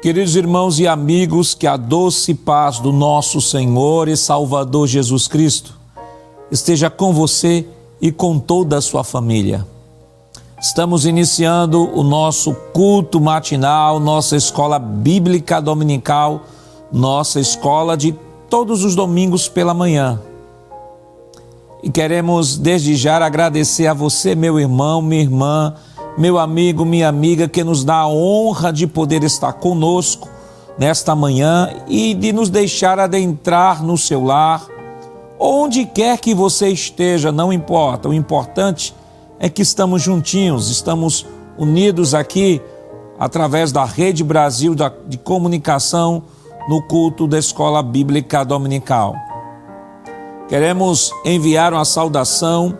Queridos irmãos e amigos, que a doce paz do nosso Senhor e Salvador Jesus Cristo esteja com você e com toda a sua família. Estamos iniciando o nosso culto matinal, nossa escola bíblica dominical, nossa escola de todos os domingos pela manhã. E queremos desde já agradecer a você, meu irmão, minha irmã, meu amigo, minha amiga, que nos dá a honra de poder estar conosco nesta manhã e de nos deixar adentrar no seu lar, onde quer que você esteja, não importa. O importante é que estamos juntinhos, estamos unidos aqui através da Rede Brasil de Comunicação no culto da Escola Bíblica Dominical. Queremos enviar uma saudação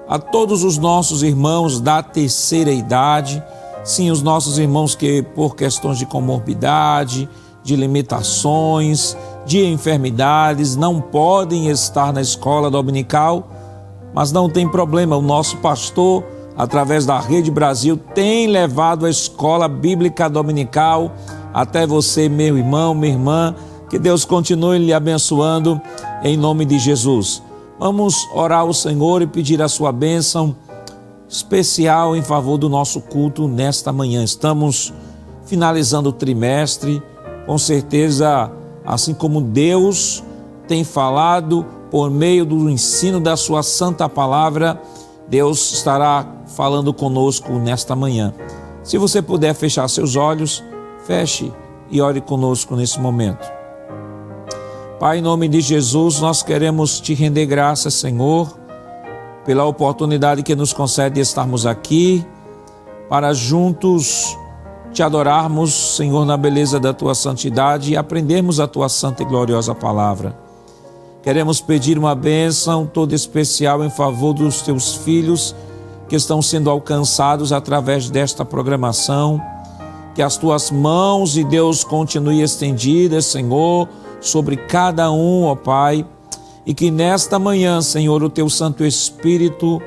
a todos os nossos irmãos da terceira idade, sim, os nossos irmãos que por questões de comorbidade, de limitações, de enfermidades, não podem estar na escola dominical, mas não tem problema, o nosso pastor, através da Rede Brasil, tem levado a escola bíblica dominical até você, meu irmão, minha irmã, que Deus continue lhe abençoando em nome de Jesus. Vamos orar ao Senhor e pedir a sua bênção especial em favor do nosso culto nesta manhã. Estamos finalizando o trimestre, com certeza, assim como Deus tem falado por meio do ensino da sua santa palavra, Deus estará falando conosco nesta manhã. Se você puder fechar seus olhos, feche e ore conosco nesse momento. Pai, em nome de Jesus, nós queremos te render graças, Senhor, pela oportunidade que nos concede estarmos aqui para juntos te adorarmos, Senhor, na beleza da tua santidade e aprendermos a tua santa e gloriosa palavra. Queremos pedir uma bênção toda especial em favor dos teus filhos que estão sendo alcançados através desta programação. Que as tuas mãos de Deus continuem estendidas, Senhor, sobre cada um, ó Pai, e que nesta manhã, Senhor, o teu Santo Espírito,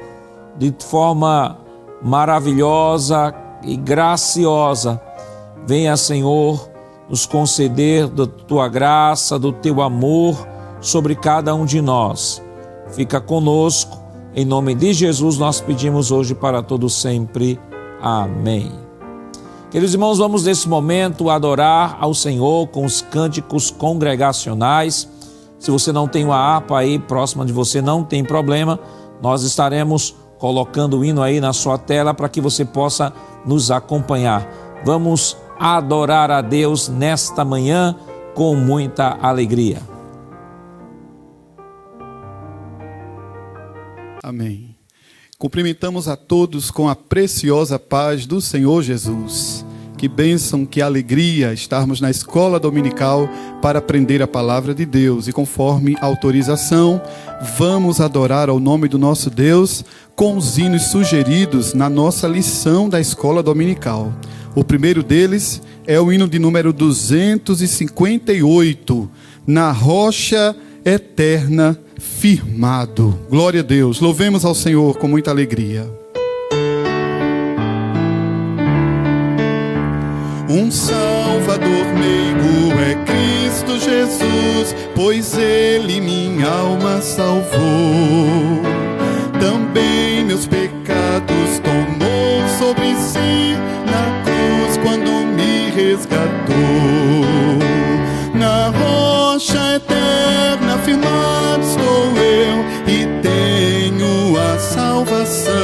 de forma maravilhosa e graciosa, venha, Senhor, nos conceder da tua graça, do teu amor sobre cada um de nós. Fica conosco, em nome de Jesus nós pedimos hoje para todo sempre. Amém. Queridos irmãos, vamos nesse momento adorar ao Senhor com os cânticos congregacionais. Se você não tem uma harpa aí próxima de você, não tem problema. Nós estaremos colocando o hino aí na sua tela para que você possa nos acompanhar. Vamos adorar a Deus nesta manhã com muita alegria. Amém. Cumprimentamos a todos com a preciosa paz do Senhor Jesus. Que bênção, que alegria estarmos na escola dominical para aprender a palavra de Deus. E conforme a autorização, vamos adorar ao nome do nosso Deus com os hinos sugeridos na nossa lição da escola dominical. O primeiro deles é o hino de número 258, Na Rocha Eterna Firmado. Glória a Deus, louvemos ao Senhor com muita alegria. Um Salvador meigo é Cristo Jesus, pois Ele minha alma salvou. Também meus pecados tomou sobre si na cruz quando me resgatou. Na rocha eterna firmado estou eu e tenho a salvação.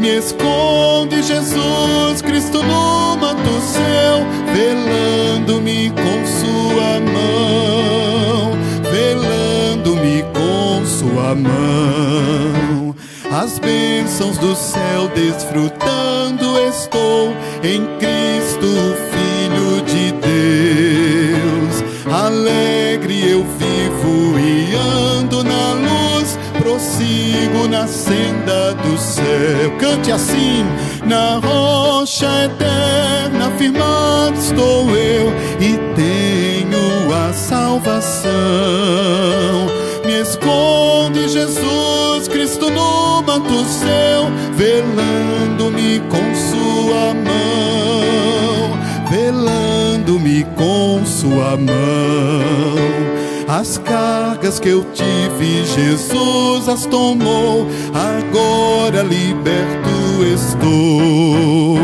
Me esconde Jesus Cristo no manto seu, velando-me com sua mão, velando-me com sua mão. As bênçãos do céu desfrutando estou em Cristo, Filho de Deus. Alegre eu vivo e ando na luz, prossigo na senda do céu. Cante assim: na rocha eterna firmado estou eu e tenho a salvação. Me esconde Jesus Cristo no manto seu, velando-me com sua mão, velando velando-me com sua mão. As cargas que eu tive, Jesus as tomou, agora liberto estou.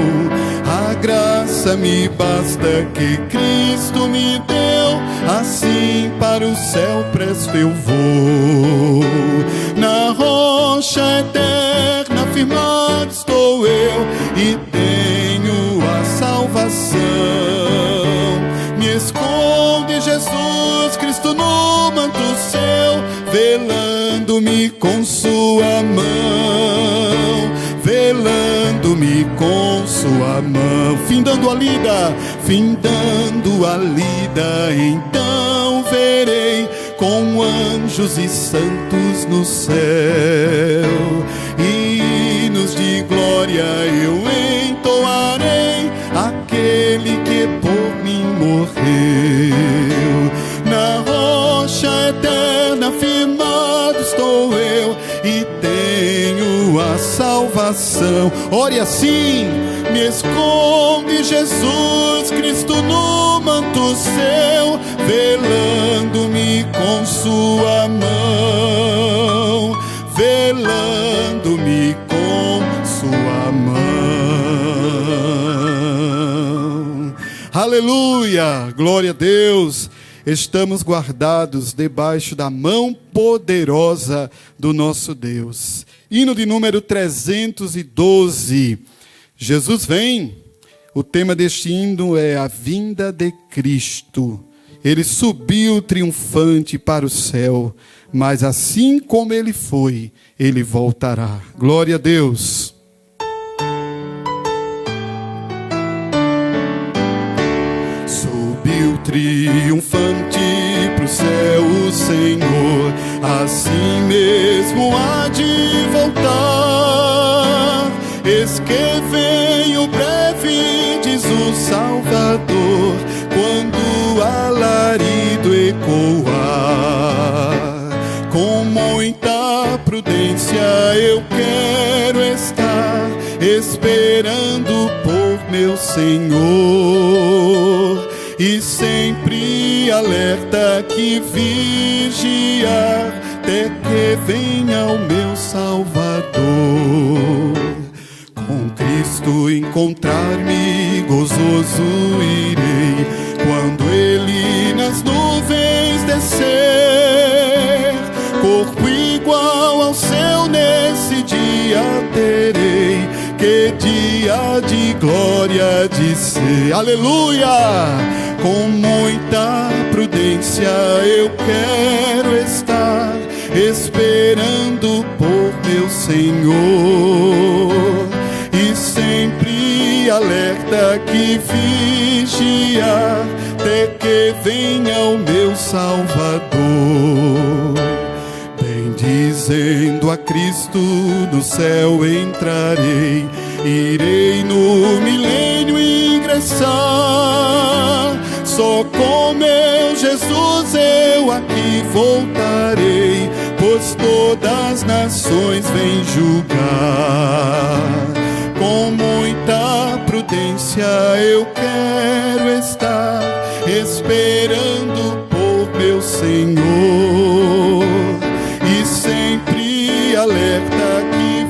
A graça me basta que Cristo me deu, assim para o céu presto eu vou. Na rocha eterna firmado estou eu, e tenho a salvação. Me esconde Jesus Cristo no manto seu, velando-me com sua mão, velando-me com sua mão. Findando a lida, então verei com anjos e santos no céu, e hinos de glória eu entoarei, aquele que por mim morreu. Na rocha eterna firmado estou eu, e tenho a salvação. Ore assim: me esconde Jesus Cristo no manto seu, velando-me com sua mão, velando-me com sua mão. Aleluia, glória a Deus. Estamos guardados debaixo da mão poderosa do nosso Deus. Hino de número 312. Jesus vem. O tema deste hino é a vinda de Cristo. Ele subiu triunfante para o céu, mas assim como ele foi, ele voltará. Glória a Deus. Subiu triunfante pro céu o Senhor, assim mesmo há de voltar. Eis que venho breve, diz o Salvador, quando o alarido ecoar. Com muita prudência eu quero estar, esperando por meu Senhor, e sempre alerta que vigiar, até que venha o meu Salvador. Com Cristo encontrar-me gozoso irei, quando Ele nas nuvens descer. Corpo igual ao seu nesse dia terei, que dia de glória de ser. Aleluia! Com muita prudência eu quero estar, esperando por meu Senhor, e sempre alerta que vigiar, até que venha o meu Salvador. Bendizendo a Cristo no céu entrarei, irei no milênio ingressar. Só com meu Jesus eu aqui voltarei, pois todas as nações vêm julgar. Com muita prudência eu quero estar, esperando por meu Senhor, e sempre alerta que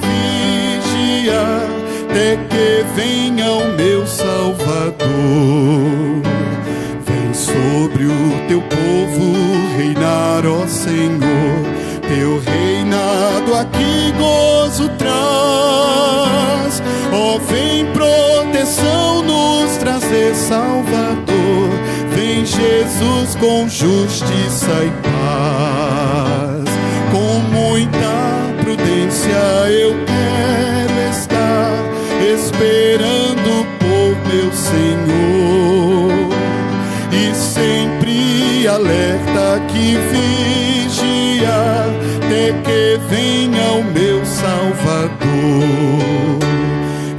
vigiar, até que venha o meu Salvador. Vem sobre o teu povo reinar, ó Senhor, teu reinado aqui gozo traz. Ó, vem proteção nos trazer, Salvador, vem Jesus com justiça e paz. Com muita prudência eu quero estar, esperando por meu Senhor, e sempre alerta que vigiar, até que venha o meu Salvador.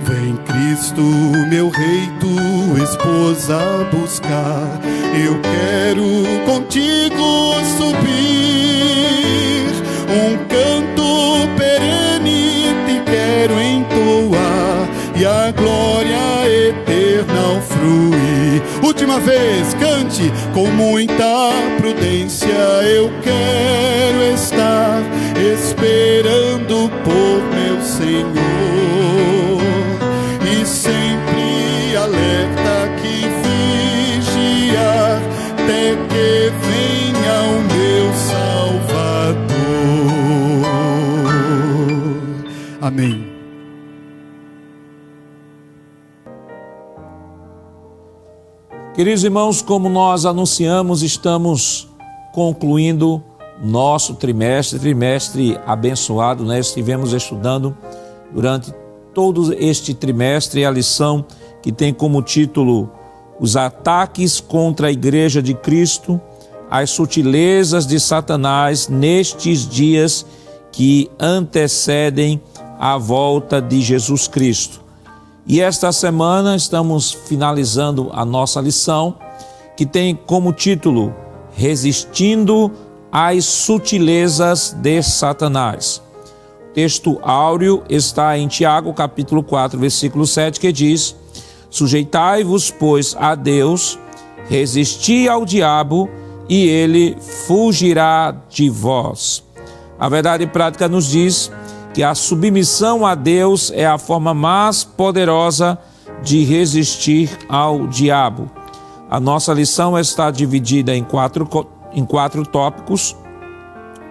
Vem Cristo, meu Rei, tua esposa buscar, eu quero contigo subir, um canto perene te quero entoar, e a glória eterna não frui. Última vez, cante. Com muita prudência eu quero estar esperando por meu Senhor, e sempre alerta que vigiar até que venha o meu Salvador. Amém. Queridos irmãos, como nós anunciamos, estamos concluindo nosso trimestre abençoado, né? Estivemos estudando durante todo este trimestre a lição que tem como título Os ataques contra a Igreja de Cristo, as sutilezas de Satanás nestes dias que antecedem a volta de Jesus Cristo. E esta semana estamos finalizando a nossa lição, que tem como título Resistindo às sutilezas de Satanás. O texto áureo está em Tiago, capítulo 4, versículo 7, que diz: Sujeitai-vos, pois, a Deus, resisti ao diabo, e ele fugirá de vós. A verdade prática nos diz que a submissão a Deus é a forma mais poderosa de resistir ao diabo. A nossa lição está dividida em quatro tópicos.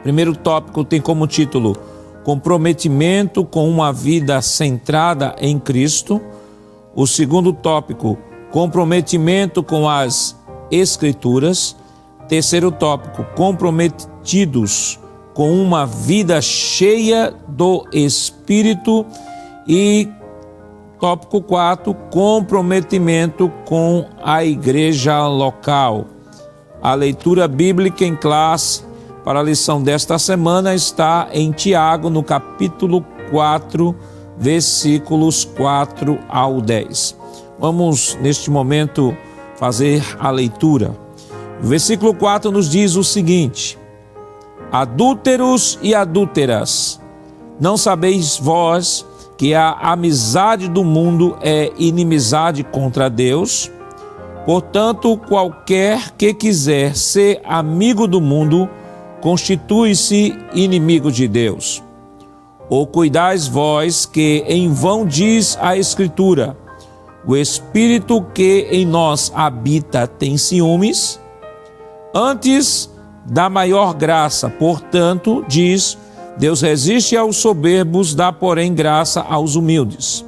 O primeiro tópico tem como título Comprometimento com uma vida centrada em Cristo. O segundo tópico, Comprometimento com as Escrituras. Terceiro tópico, Comprometidos com uma vida cheia do Espírito. E tópico 4, comprometimento com a igreja local. A leitura bíblica em classe para a lição desta semana está em Tiago, no capítulo 4, versículos 4 ao 10. Vamos, neste momento, fazer a leitura. O versículo 4 nos diz o seguinte: Adúlteros e adúlteras, não sabeis vós que a amizade do mundo é inimizade contra Deus? Portanto, qualquer que quiser ser amigo do mundo, constitui-se inimigo de Deus. Ou cuidais vós que em vão diz a Escritura: o Espírito que em nós habita tem ciúmes? Antes da maior graça, portanto, diz: Deus resiste aos soberbos, dá, porém, graça aos humildes.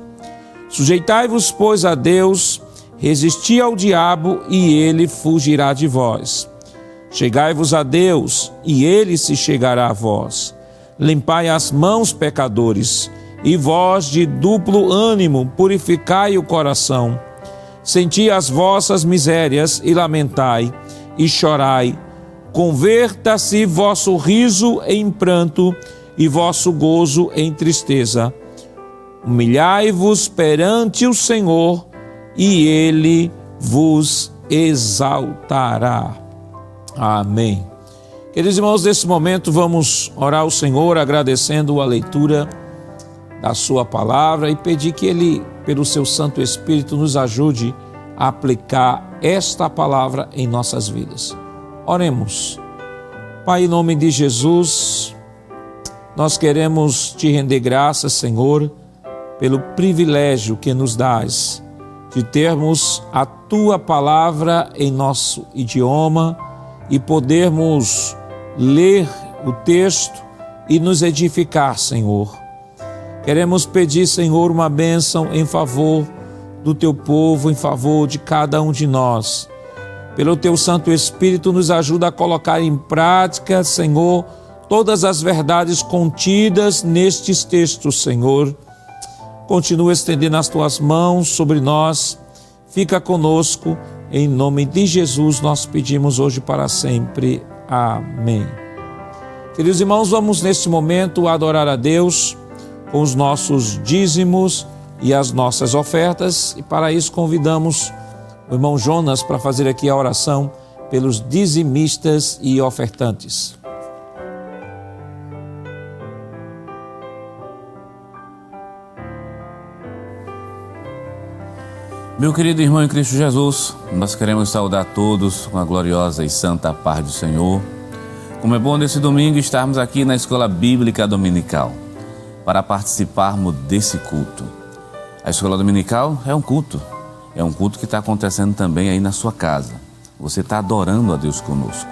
Sujeitai-vos, pois, a Deus, resisti ao diabo, e ele fugirá de vós. Chegai-vos a Deus, e ele se chegará a vós. Limpai as mãos, pecadores, e vós de duplo ânimo, purificai o coração. Senti as vossas misérias, e lamentai, e chorai. Converta-se vosso riso em pranto e vosso gozo em tristeza. Humilhai-vos perante o Senhor, e ele vos exaltará. Amém. Queridos irmãos, nesse momento vamos orar ao Senhor, agradecendo a leitura da sua palavra e pedir que ele, pelo seu Santo Espírito, nos ajude a aplicar esta palavra em nossas vidas. Oremos. Pai, em nome de Jesus, nós queremos te render graças, Senhor, pelo privilégio que nos dás de termos a tua palavra em nosso idioma e podermos ler o texto e nos edificar, Senhor. Queremos pedir, Senhor, uma bênção em favor do teu povo, em favor de cada um de nós. Pelo teu Santo Espírito, nos ajuda a colocar em prática, Senhor, todas as verdades contidas nestes textos, Senhor. Continua estendendo as tuas mãos sobre nós. Fica conosco. Em nome de Jesus, nós pedimos hoje para sempre. Amém. Queridos irmãos, vamos neste momento adorar a Deus com os nossos dízimos e as nossas ofertas. E para isso convidamos o irmão Jonas para fazer aqui a oração pelos dizimistas e ofertantes. Meu querido irmão em Cristo Jesus, nós queremos saudar todos com a gloriosa e santa paz do Senhor. Como é bom nesse domingo estarmos aqui na Escola Bíblica Dominical para participarmos desse culto. A Escola Dominical é um culto que está acontecendo também aí na sua casa. Você está adorando a Deus conosco.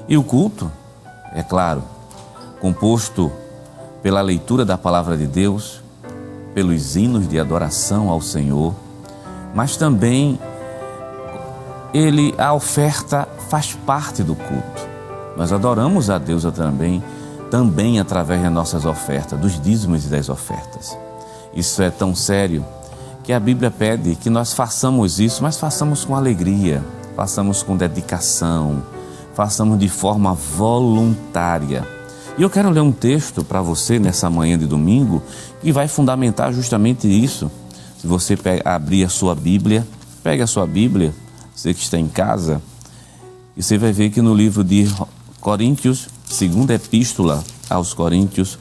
E o culto, é claro, composto pela leitura da Palavra de Deus, pelos hinos de adoração ao Senhor, mas também a oferta faz parte do culto. Nós adoramos a Deus também através das nossas ofertas, dos dízimos e das ofertas. Isso é tão sério que a Bíblia pede que nós façamos isso, mas façamos com alegria, façamos com dedicação, façamos de forma voluntária. E eu quero ler um texto para você nessa manhã de domingo que vai fundamentar justamente isso. Se você abrir a sua Bíblia, pegue a sua Bíblia, você que está em casa, e você vai ver que no livro de Coríntios, segunda epístola aos Coríntios,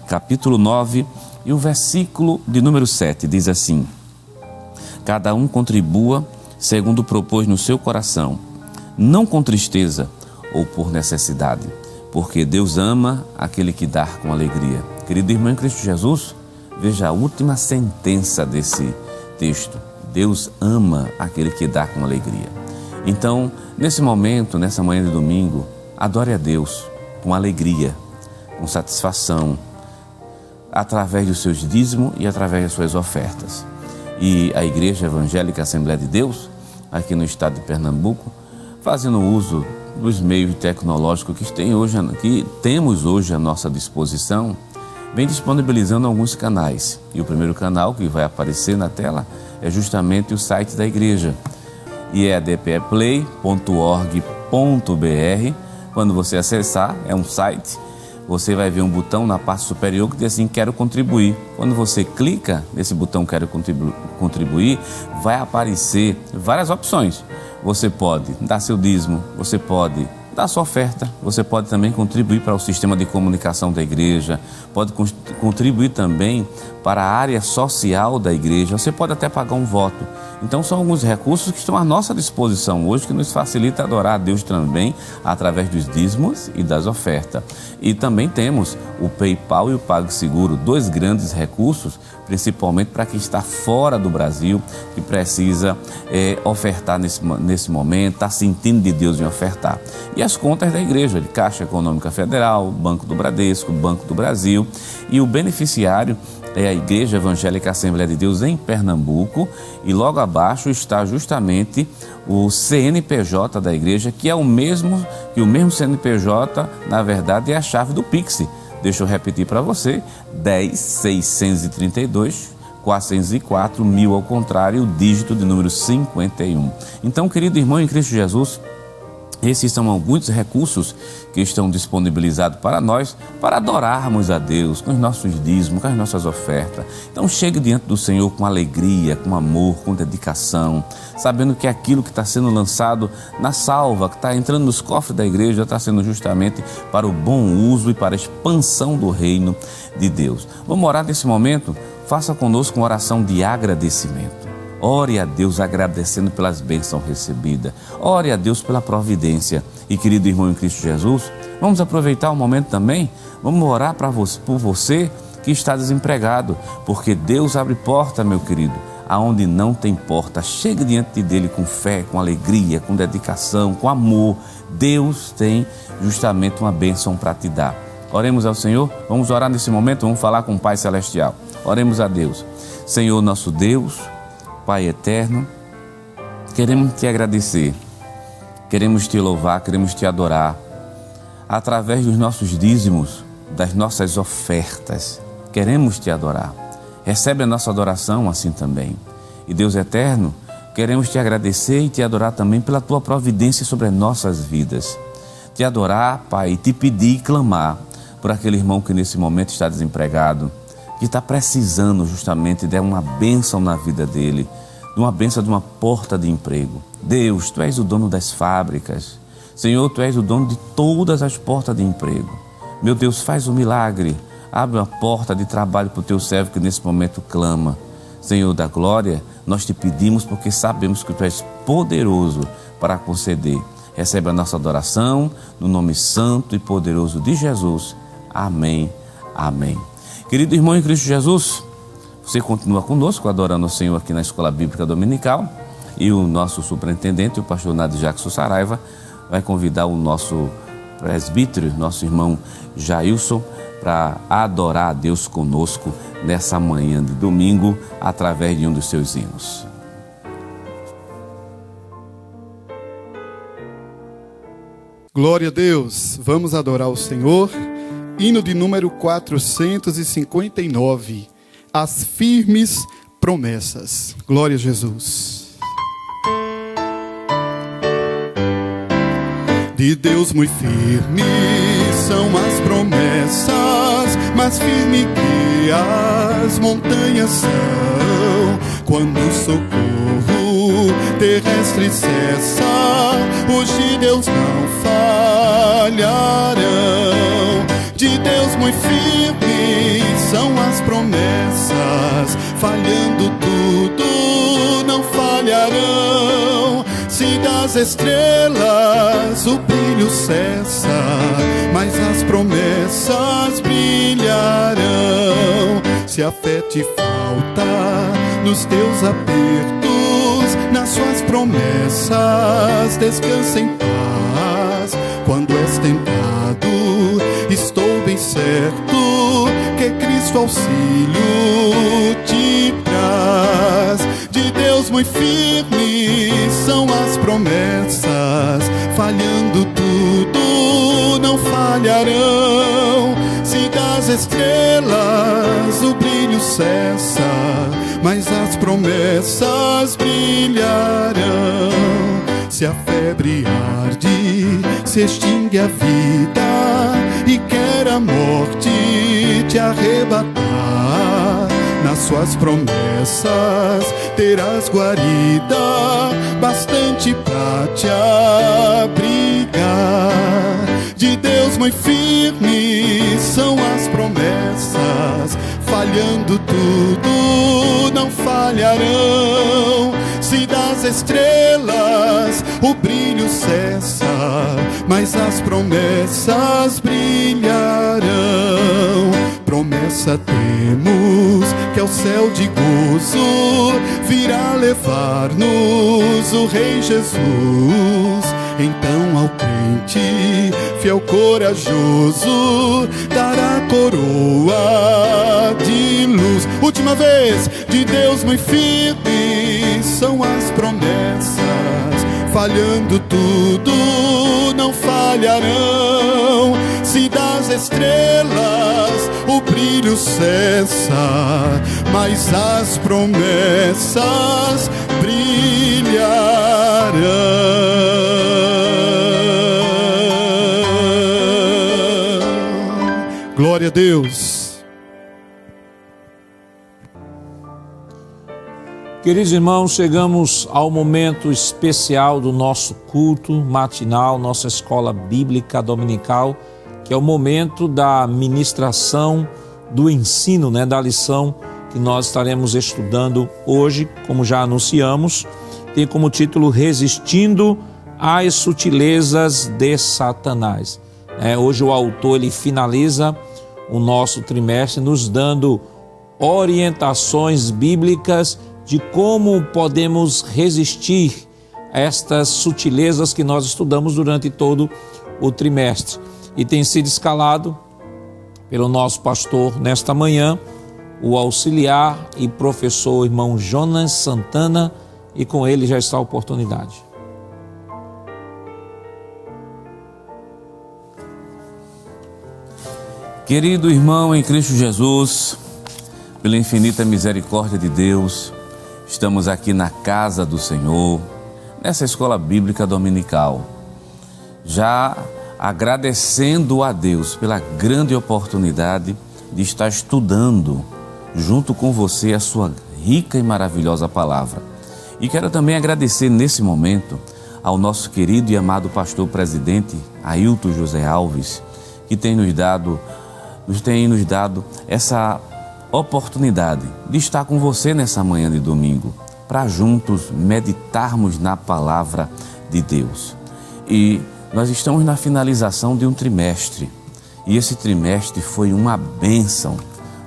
capítulo 9, e o versículo de número 7, diz assim: cada um contribua segundo propôs no seu coração, não com tristeza ou por necessidade, porque Deus ama aquele que dá com alegria. Querido irmão em Cristo Jesus, veja a última sentença desse texto. Deus ama aquele que dá com alegria. Então, nesse momento, nessa manhã de domingo, adore a Deus com alegria, com satisfação, através dos seus dízimos e através das suas ofertas. E a Igreja Evangélica Assembleia de Deus, aqui no estado de Pernambuco, fazendo uso dos meios tecnológicos que temos hoje à nossa disposição, vem disponibilizando alguns canais. E o primeiro canal que vai aparecer na tela é justamente o site da igreja, iedpeplay.org.br. Quando você acessar, é um site, você vai ver um botão na parte superior que diz assim, quero contribuir. Quando você clica nesse botão quero contribuir, vai aparecer várias opções. Você pode dar seu dízimo, você pode dar sua oferta, você pode também contribuir para o sistema de comunicação da igreja, pode contribuir também para a área social da igreja, você pode até pagar um voto. Então são alguns recursos que estão à nossa disposição hoje, que nos facilita adorar a Deus também através dos dízimos e das ofertas. E também temos o PayPal e o PagSeguro, dois grandes recursos, principalmente para quem está fora do Brasil, que precisa ofertar nesse momento, está sentindo de Deus em ofertar. E as contas da igreja, de Caixa Econômica Federal, Banco do Bradesco, Banco do Brasil, e o beneficiário é a Igreja Evangélica Assembleia de Deus em Pernambuco, e logo abaixo está justamente o CNPJ da igreja, que é o mesmo CNPJ, na verdade, é a chave do Pix. Deixa eu repetir para você, 10.632.404, 1000 ao contrário, o dígito de número 51. Então, querido irmão em Cristo Jesus, esses são alguns recursos que estão disponibilizados para nós, para adorarmos a Deus com os nossos dízimos, com as nossas ofertas. Então chegue diante do Senhor com alegria, com amor, com dedicação, sabendo que aquilo que está sendo lançado na salva, que está entrando nos cofres da igreja, está sendo justamente para o bom uso e para a expansão do reino de Deus. Vamos orar nesse momento? Faça conosco uma oração de agradecimento. Ore a Deus agradecendo pelas bênçãos recebidas. Ore a Deus pela providência. E querido irmão em Cristo Jesus, vamos aproveitar o momento também. Vamos orar por você que está desempregado. Porque Deus abre porta, meu querido, aonde não tem porta. Chegue diante dele com fé, com alegria, com dedicação, com amor. Deus tem justamente uma bênção para te dar. Oremos ao Senhor. Vamos orar nesse momento. Vamos falar com o Pai Celestial. Oremos a Deus. Senhor nosso Deus, Pai eterno, queremos te agradecer, queremos te louvar, queremos te adorar, através dos nossos dízimos, das nossas ofertas, queremos te adorar. Recebe a nossa adoração assim também. E Deus eterno, queremos te agradecer e te adorar também pela tua providência sobre as nossas vidas. Te adorar, Pai, e te pedir e clamar por aquele irmão que nesse momento está desempregado, que está precisando justamente de uma bênção na vida dele, de uma bênção de uma porta de emprego. Deus, Tu és o dono das fábricas. Senhor, Tu és o dono de todas as portas de emprego. Meu Deus, faz um milagre. Abre uma porta de trabalho para o Teu servo que nesse momento clama. Senhor da glória, nós te pedimos porque sabemos que tu és poderoso para conceder. Recebe a nossa adoração no nome santo e poderoso de Jesus. Amém. Amém. Querido irmão em Cristo Jesus, você continua conosco adorando o Senhor aqui na Escola Bíblica Dominical, e o nosso superintendente, o pastor Nadir Jackson Saraiva, vai convidar o nosso presbítero, nosso irmão Jailson, para adorar a Deus conosco nessa manhã de domingo, através de um dos seus hinos. Glória a Deus, vamos adorar o Senhor. Hino de número 459, As Firmes Promessas. Glória a Jesus. De Deus muito firme são as promessas, mais firme que as montanhas são. Quando o socorro terrestre cessa, os de Deus não falharão. De Deus muito firme são as promessas, falhando tudo não falharão. Se das estrelas o brilho cessa, mas as promessas brilharão. Se a fé te falta nos teus apertos, nas suas promessas descansa em paz. Quando és tentado, estou bem certo que Cristo auxílio te traz. De Deus muito firme são as promessas, falhando tudo não falharão. Se das estrelas o brilho cessa, mas as promessas brilharão. Se a febre arde, se extingue a vida e quer a morte te arrebatar, nas suas promessas terás guarida, bastante pra te abrigar. De Deus muito firme são as promessas, falhando tudo não falharão. Se das estrelas o brilho cessa, mas as promessas brilharão. Promessa temos que ao céu de gozo virá levar-nos o Rei Jesus. Então ao crente fiel corajoso dará coroa de luz. Última vez, de Deus muito firme são as promessas, falhando tudo não falharão. Se das estrelas o brilho cessa, mas as promessas brilharão. Glória a Deus. Queridos irmãos, chegamos ao momento especial do nosso culto matinal, nossa escola bíblica dominical, que é o momento da ministração, do ensino, da lição que nós estaremos estudando hoje, como já anunciamos, tem como título Resistindo às Sutilezas de Satanás. Hoje o autor ele finaliza o nosso trimestre nos dando orientações bíblicas de como podemos resistir a estas sutilezas que nós estudamos durante todo o trimestre. E tem sido escalado pelo nosso pastor nesta manhã, o auxiliar e professor irmão Jonas Santana, e com ele já está a oportunidade. Querido irmão em Cristo Jesus, pela infinita misericórdia de Deus, estamos aqui na casa do Senhor, nessa escola bíblica dominical, já agradecendo a Deus pela grande oportunidade de estar estudando junto com você a sua rica e maravilhosa palavra. E quero também agradecer nesse momento ao nosso querido e amado pastor presidente Ailton José Alves, que tem nos dado essa oportunidade de estar com você nessa manhã de domingo, para juntos meditarmos na palavra de Deus. E nós estamos na finalização de um trimestre, e esse trimestre foi uma bênção.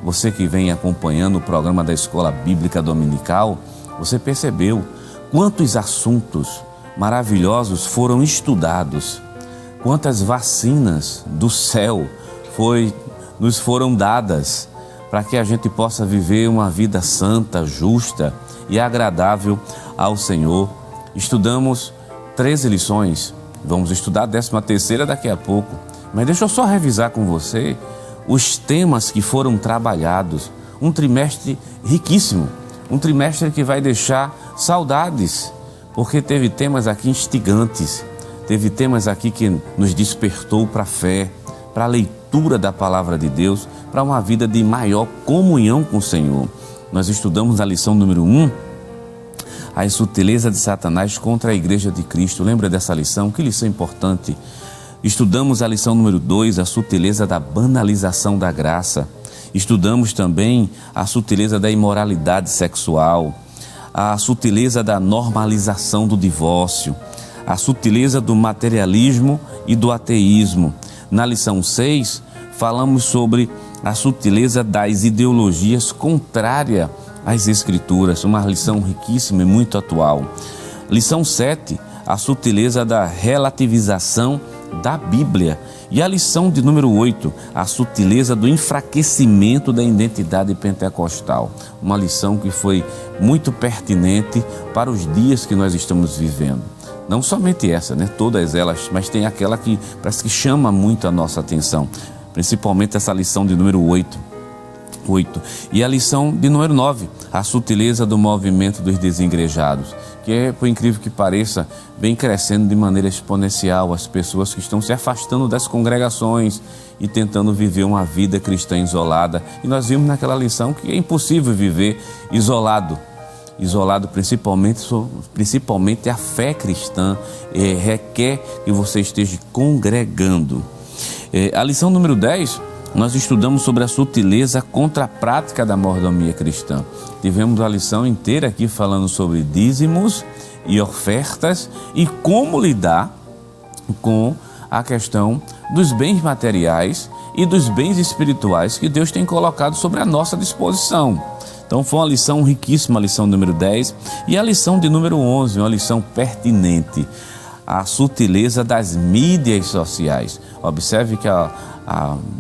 Você que vem acompanhando o programa da Escola Bíblica Dominical, você percebeu quantos assuntos maravilhosos foram estudados, quantas vacinas do céu nos foram dadas para que a gente possa viver uma vida santa, justa e agradável ao Senhor. Estudamos 13 lições, vamos estudar a 13ª daqui a pouco, mas deixa eu só revisar com você os temas que foram trabalhados. Um trimestre riquíssimo, um trimestre que vai deixar saudades, porque teve temas aqui instigantes, teve temas aqui que nos despertou para a fé, para a leitura da palavra de Deus, para uma vida de maior comunhão com o Senhor. Nós estudamos a lição número 1, a sutileza de Satanás contra a Igreja de Cristo. Lembra dessa lição? Que lição importante. Estudamos a lição número 2, a sutileza da banalização da graça. Estudamos também a sutileza da imoralidade sexual, a sutileza da normalização do divórcio, a sutileza do materialismo e do ateísmo. Na lição 6, falamos sobre a sutileza das ideologias contrárias às Escrituras, uma lição riquíssima e muito atual. Lição 7, a sutileza da relativização da Bíblia. E a lição de número 8, a sutileza do enfraquecimento da identidade pentecostal. Uma lição que foi muito pertinente para os dias que nós estamos vivendo. Não somente essa, todas elas, mas tem aquela que parece que chama muito a nossa atenção, principalmente essa lição de número 8. E a lição de número 9, a sutileza do movimento dos desigrejados, que por incrível que pareça, vem crescendo de maneira exponencial, as pessoas que estão se afastando das congregações e tentando viver uma vida cristã isolada. E nós vimos naquela lição que é impossível viver isolado, principalmente a fé cristã requer que você esteja congregando. A lição número 10, nós estudamos sobre a sutileza contra a prática da mordomia cristã. Tivemos a lição inteira aqui falando sobre dízimos e ofertas e como lidar com a questão dos bens materiais e dos bens espirituais que Deus tem colocado sobre a nossa disposição. Então foi uma lição riquíssima, a lição número 10. E a lição de número 11, uma lição pertinente, a sutileza das mídias sociais. Observe que há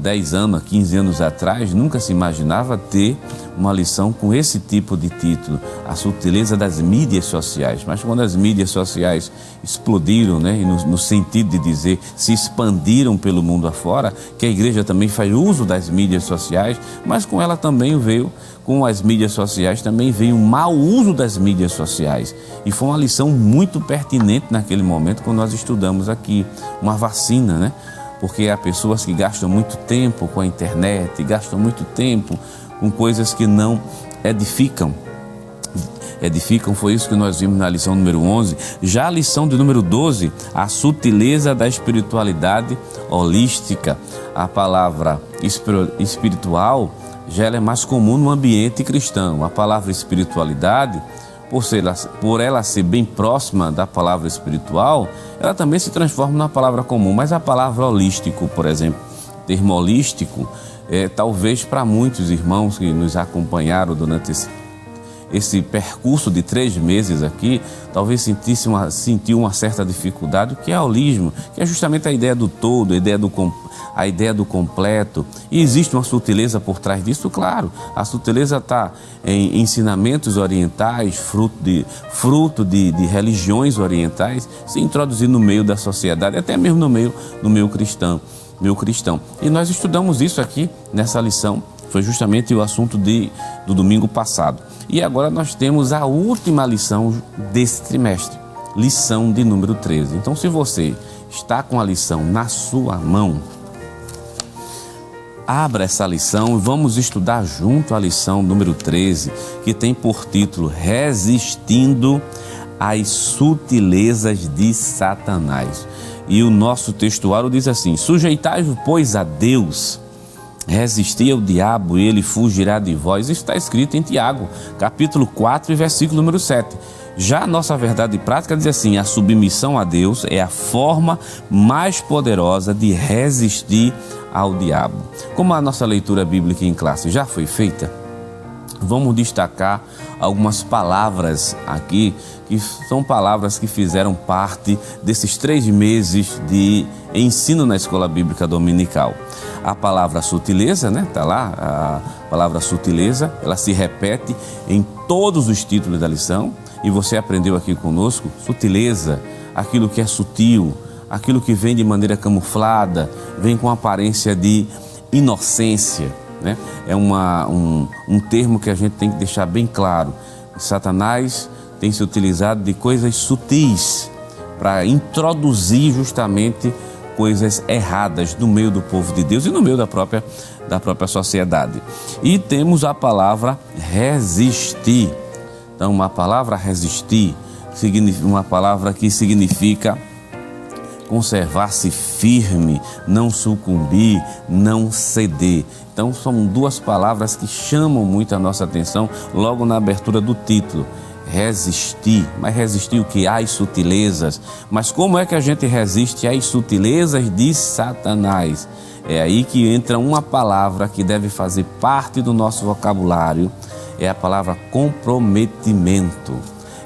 10 anos, 15 anos atrás, nunca se imaginava ter uma lição com esse tipo de título, a sutileza das mídias sociais. Mas quando as mídias sociais explodiram, e no sentido de dizer, se expandiram pelo mundo afora, que a igreja também faz uso das mídias sociais, mas com ela também veio, com as mídias sociais também veio um mau uso das mídias sociais. E foi uma lição muito pertinente naquele momento, quando nós estudamos aqui uma vacina, porque há pessoas que gastam muito tempo com a internet, gastam muito tempo com coisas que não edificam. Foi isso que nós vimos na lição número 11. Já a lição de número 12, a sutileza da espiritualidade holística. A palavra espiritual já é mais comum no ambiente cristão. A palavra espiritualidade, por ela ser bem próxima da palavra espiritual, ela também se transforma numa palavra comum. Mas a palavra holístico, por exemplo, termo holístico, talvez para muitos irmãos que nos acompanharam durante esse percurso de 3 meses aqui, talvez sentiu uma certa dificuldade. O que é holismo? Que é justamente a ideia do todo, a ideia do completo. E existe uma sutileza por trás disso? Claro, a sutileza está em ensinamentos orientais, fruto de religiões orientais, se introduzir no meio da sociedade, até mesmo no meio cristão. E nós estudamos isso aqui nessa lição, foi justamente o assunto do domingo passado. E agora nós temos a última lição desse trimestre, lição de número 13. Então, se você está com a lição na sua mão, abra essa lição e vamos estudar junto a lição número 13, que tem por título Resistindo às sutilezas de Satanás. E o nosso textuário diz assim: sujeitai-vos, pois, a Deus, Resisti ao diabo e ele fugirá de vós. Isso está escrito em Tiago, capítulo 4 e versículo número 7. Já a nossa verdade prática diz assim: a submissão a Deus é a forma mais poderosa de resistir ao diabo. Como a nossa leitura bíblica em classe já foi feita, vamos destacar algumas palavras aqui, que são palavras que fizeram parte desses 3 meses de ensino na escola bíblica dominical. A palavra sutileza, né? Está lá, a palavra sutileza, ela se repete em todos os títulos da lição, e você aprendeu aqui conosco, sutileza, aquilo que é sutil, aquilo que vem de maneira camuflada, vem com aparência de inocência, né? É um termo que a gente tem que deixar bem claro. Satanás tem se utilizado de coisas sutis para introduzir justamente coisas erradas no meio do povo de Deus e no meio da própria sociedade. E temos a palavra resistir. Então, a palavra resistir, uma palavra que significa conservar-se firme, não sucumbir, não ceder. Então, são 2 palavras que chamam muito a nossa atenção logo na abertura do título. Resistir. Mas resistir o que? Às sutilezas. Mas como é que a gente resiste às sutilezas de Satanás? É aí que entra uma palavra que deve fazer parte do nosso vocabulário. É a palavra comprometimento.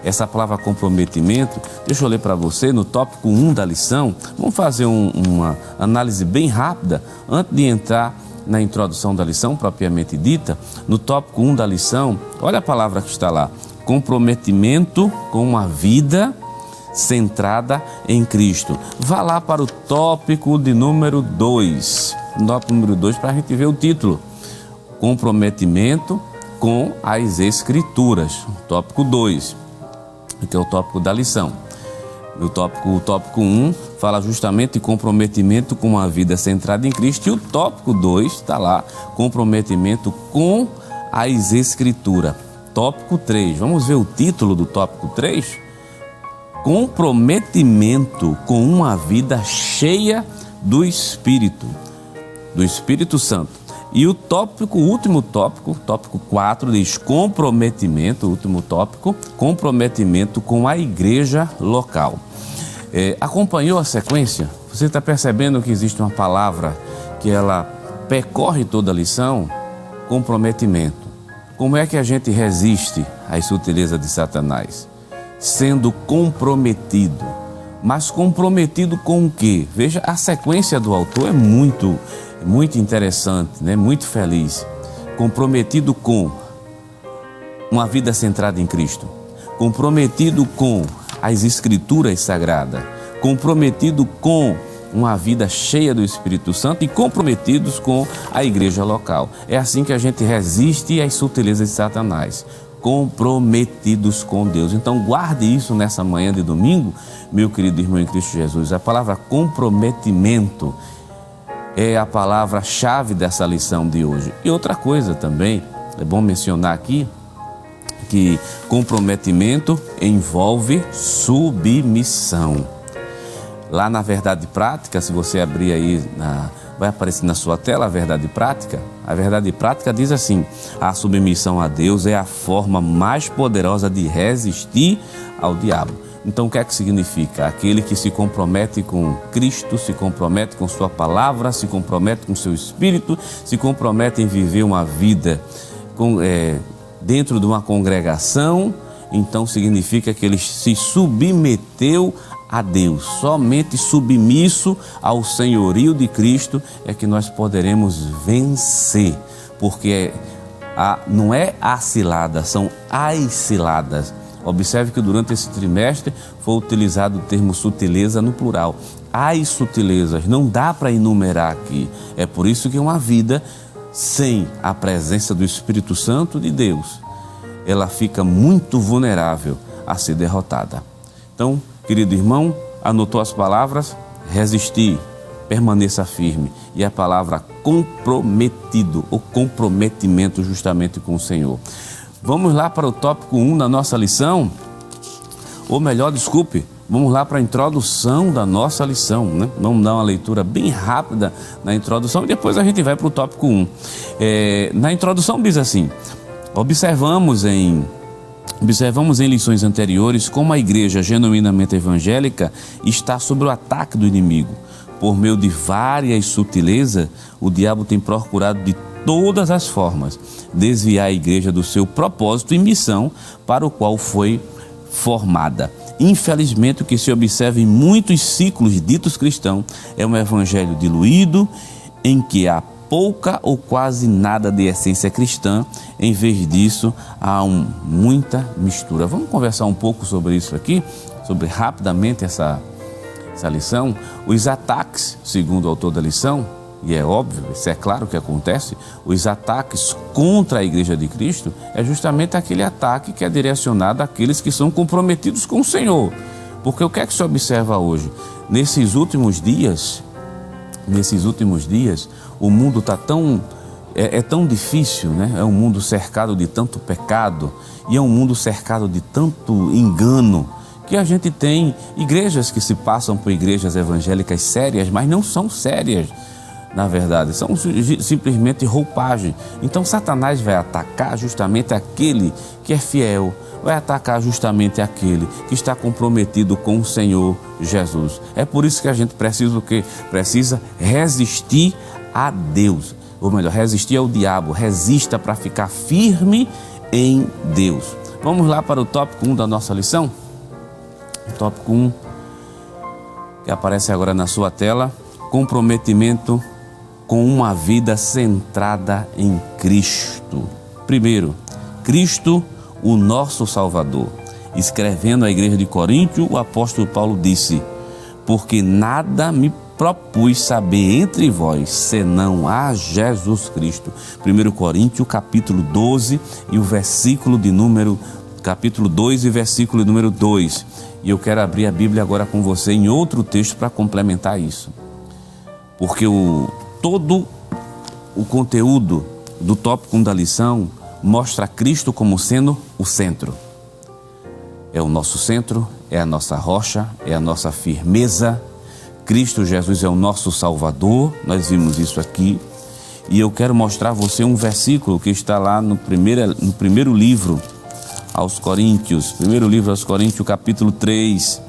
Essa palavra comprometimento, deixa eu ler para você no tópico 1 da lição. Vamos fazer uma análise bem rápida antes de entrar na introdução da lição propriamente dita. No tópico 1 da lição, olha a palavra que está lá: comprometimento com uma vida centrada em Cristo. Vá lá para o tópico de número 2. Tópico número 2, para a gente ver o título: comprometimento com as Escrituras. Tópico 2, que é o tópico da lição. O tópico 1 fala justamente de comprometimento com uma vida centrada em Cristo. E o tópico 2 está lá: comprometimento com as Escrituras. Tópico 3, vamos ver o título do tópico 3? Comprometimento com uma vida cheia do Espírito Santo. E o último tópico, tópico 4, diz comprometimento, último tópico, comprometimento com a igreja local. Acompanhou a sequência? Você está percebendo que existe uma palavra que ela percorre toda a lição? Comprometimento. Como é que a gente resiste às sutilezas de Satanás? Sendo comprometido. Mas comprometido com o quê? Veja, a sequência do autor é muito interessante, né? Muito feliz. Comprometido com uma vida centrada em Cristo. Comprometido com as Escrituras Sagradas. Comprometido com uma vida cheia do Espírito Santo e comprometidos com a igreja local. É assim que a gente resiste às sutilezas de Satanás. Comprometidos com Deus. Então guarde isso nessa manhã de domingo, meu querido irmão em Cristo Jesus. A palavra comprometimento é a palavra-chave dessa lição de hoje. E outra coisa também, é bom mencionar aqui, que comprometimento envolve submissão. Lá na Verdade Prática, se você abrir aí, vai aparecer na sua tela a Verdade Prática. A Verdade Prática diz assim: a submissão a Deus é a forma mais poderosa de resistir ao diabo. Então, o que é que significa? Aquele que se compromete com Cristo, se compromete com sua palavra, se compromete com seu espírito, se compromete em viver uma vida dentro de uma congregação, então significa que ele se submeteu a Deus. Somente submisso ao senhorio de Cristo é que nós poderemos vencer, porque não é a cilada, são as ciladas. Observe que durante esse trimestre foi utilizado o termo sutileza no plural. As sutilezas, não dá para enumerar aqui. É por isso que uma vida sem a presença do Espírito Santo de Deus, ela fica muito vulnerável a ser derrotada. Então, querido irmão, anotou as palavras? Resistir, permaneça firme. E a palavra comprometido, ou comprometimento justamente com o Senhor. Vamos lá para o tópico 1 da nossa lição, ou melhor, desculpe, Vamos lá para a introdução da nossa lição, né? Vamos dar uma leitura bem rápida na introdução e depois a gente vai para o tópico 1. Na introdução diz assim: observamos em lições anteriores como a igreja genuinamente evangélica está sob o ataque do inimigo. Por meio de várias sutilezas, o diabo tem procurado de todas as formas desviar a igreja do seu propósito e missão para o qual foi formada. Infelizmente, o que se observa em muitos ciclos ditos cristãos é um evangelho diluído, em que há pouca ou quase nada de essência cristã. Em vez disso, há muita mistura. Vamos conversar um pouco sobre isso aqui, sobre rapidamente essa lição. Os ataques, segundo o autor da lição, e é óbvio, isso é claro que acontece, os ataques contra a Igreja de Cristo é justamente aquele ataque que é direcionado àqueles que são comprometidos com o Senhor. Porque o que é que se observa hoje? Nesses últimos dias, o mundo está tão difícil, né? É um mundo cercado de tanto pecado e é um mundo cercado de tanto engano, que a gente tem igrejas que se passam por igrejas evangélicas sérias, mas não são sérias, na verdade, são simplesmente roupagem. Então Satanás vai atacar justamente aquele que é fiel, vai atacar justamente aquele que está comprometido com o Senhor Jesus. É por isso que a gente precisa resistir a Deus, ou melhor, resistir ao diabo. Resista para ficar firme em Deus. Vamos lá para o tópico 1 da nossa lição? O tópico 1, que aparece agora na sua tela: comprometimento com uma vida centrada em Cristo. Primeiro, Cristo, o nosso Salvador. Escrevendo à igreja de Coríntio, o apóstolo Paulo disse: porque nada me propus saber entre vós, senão a Jesus Cristo. 1 Coríntios, capítulo 12, e o versículo de número, capítulo 2 e versículo de número 2. E eu quero abrir a Bíblia agora com você em outro texto para complementar isso. Porque todo o conteúdo do tópico 1 da lição mostra Cristo como sendo o centro. É o nosso centro, é a nossa rocha, é a nossa firmeza. Cristo Jesus é o nosso Salvador, nós vimos isso aqui. E eu quero mostrar a você um versículo que está lá no primeiro livro aos Coríntios, capítulo 3,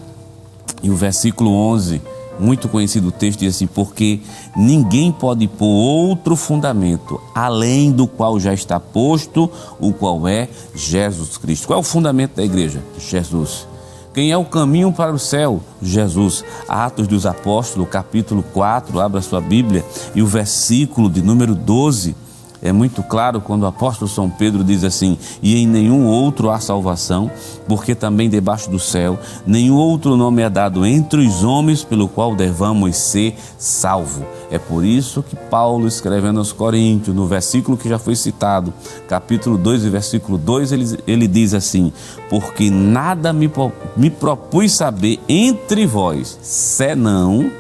e o versículo 11. Muito conhecido o texto, diz assim: porque ninguém pode pôr outro fundamento além do qual já está posto, o qual é Jesus Cristo. Qual é o fundamento da igreja? Jesus. Quem é o caminho para o céu? Jesus. Atos dos Apóstolos, capítulo 4, abra sua Bíblia, e o versículo de número 12, é muito claro quando o apóstolo São Pedro diz assim: e em nenhum outro há salvação, porque também debaixo do céu nenhum outro nome é dado entre os homens pelo qual devamos ser salvos. É por isso que Paulo, escrevendo aos Coríntios, no versículo que já foi citado, capítulo 2 e versículo 2, ele diz assim: porque nada me propus saber entre vós, senão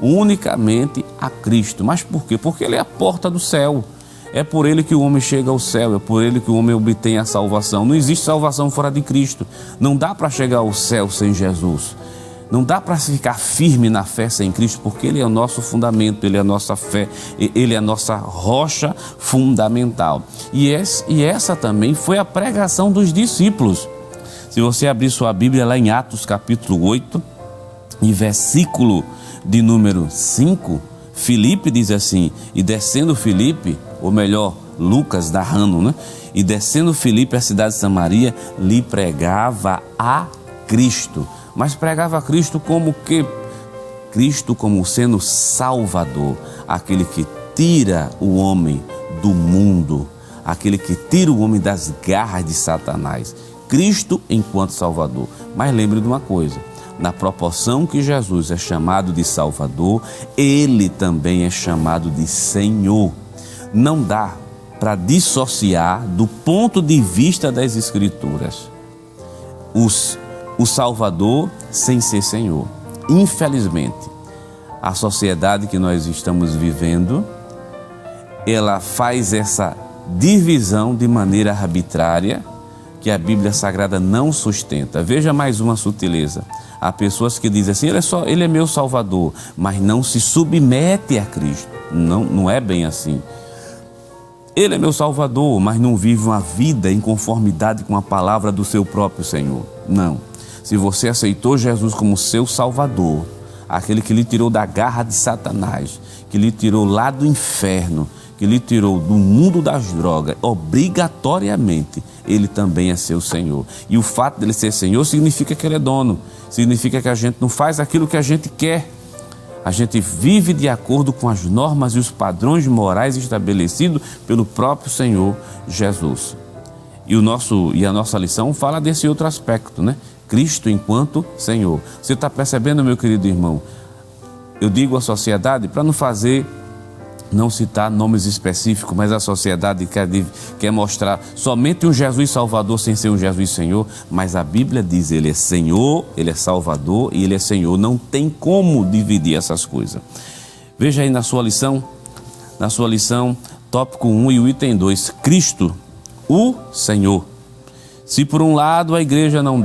unicamente a Cristo. Mas por quê? Porque ele é a porta do céu. É por ele que o homem chega ao céu, é por ele que o homem obtém a salvação. Não existe salvação fora de Cristo. Não dá para chegar ao céu sem Jesus. Não dá para ficar firme na fé sem Cristo, porque Ele é o nosso fundamento, Ele é a nossa fé, Ele é a nossa rocha fundamental. E essa também foi a pregação dos discípulos. Se você abrir sua Bíblia lá em Atos capítulo 8, e versículo de número 5, Filipe diz assim: e descendo Filipe, ou melhor, Lucas narrando, né? E descendo Filipe à cidade de Samaria, lhe pregava a Cristo. Mas pregava a Cristo como que? Cristo como sendo Salvador, aquele que tira o homem do mundo, aquele que tira o homem das garras de Satanás. Cristo enquanto Salvador. Mas lembre de uma coisa: na proporção que Jesus é chamado de Salvador, Ele também é chamado de Senhor. Não dá para dissociar do ponto de vista das Escrituras o Salvador sem ser Senhor. Infelizmente, a sociedade que nós estamos vivendo, ela faz essa divisão de maneira arbitrária, que a Bíblia Sagrada não sustenta. Veja mais uma sutileza. Há pessoas que dizem assim, ele é meu Salvador, mas não se submete a Cristo. Não é bem assim. Ele é meu Salvador, mas não vive uma vida em conformidade com a palavra do seu próprio Senhor. Não. Se você aceitou Jesus como seu Salvador, aquele que lhe tirou da garra de Satanás, que lhe tirou lá do inferno, que lhe tirou do mundo das drogas, obrigatoriamente, ele também é seu Senhor. E o fato dele ser Senhor significa que ele é dono, significa que a gente não faz aquilo que a gente quer. A gente vive de acordo com as normas e os padrões morais estabelecidos pelo próprio Senhor Jesus. E a nossa lição fala desse outro aspecto, né? Cristo enquanto Senhor. Você está percebendo, meu querido irmão? Eu digo à sociedade para não citar nomes específicos, mas a sociedade quer mostrar somente um Jesus Salvador sem ser um Jesus Senhor, mas a Bíblia diz, ele é Senhor, ele é Salvador e ele é Senhor. Não tem como dividir essas coisas. Veja aí na sua lição, tópico 1 e o item 2, Cristo, o Senhor. Se por um lado a igreja não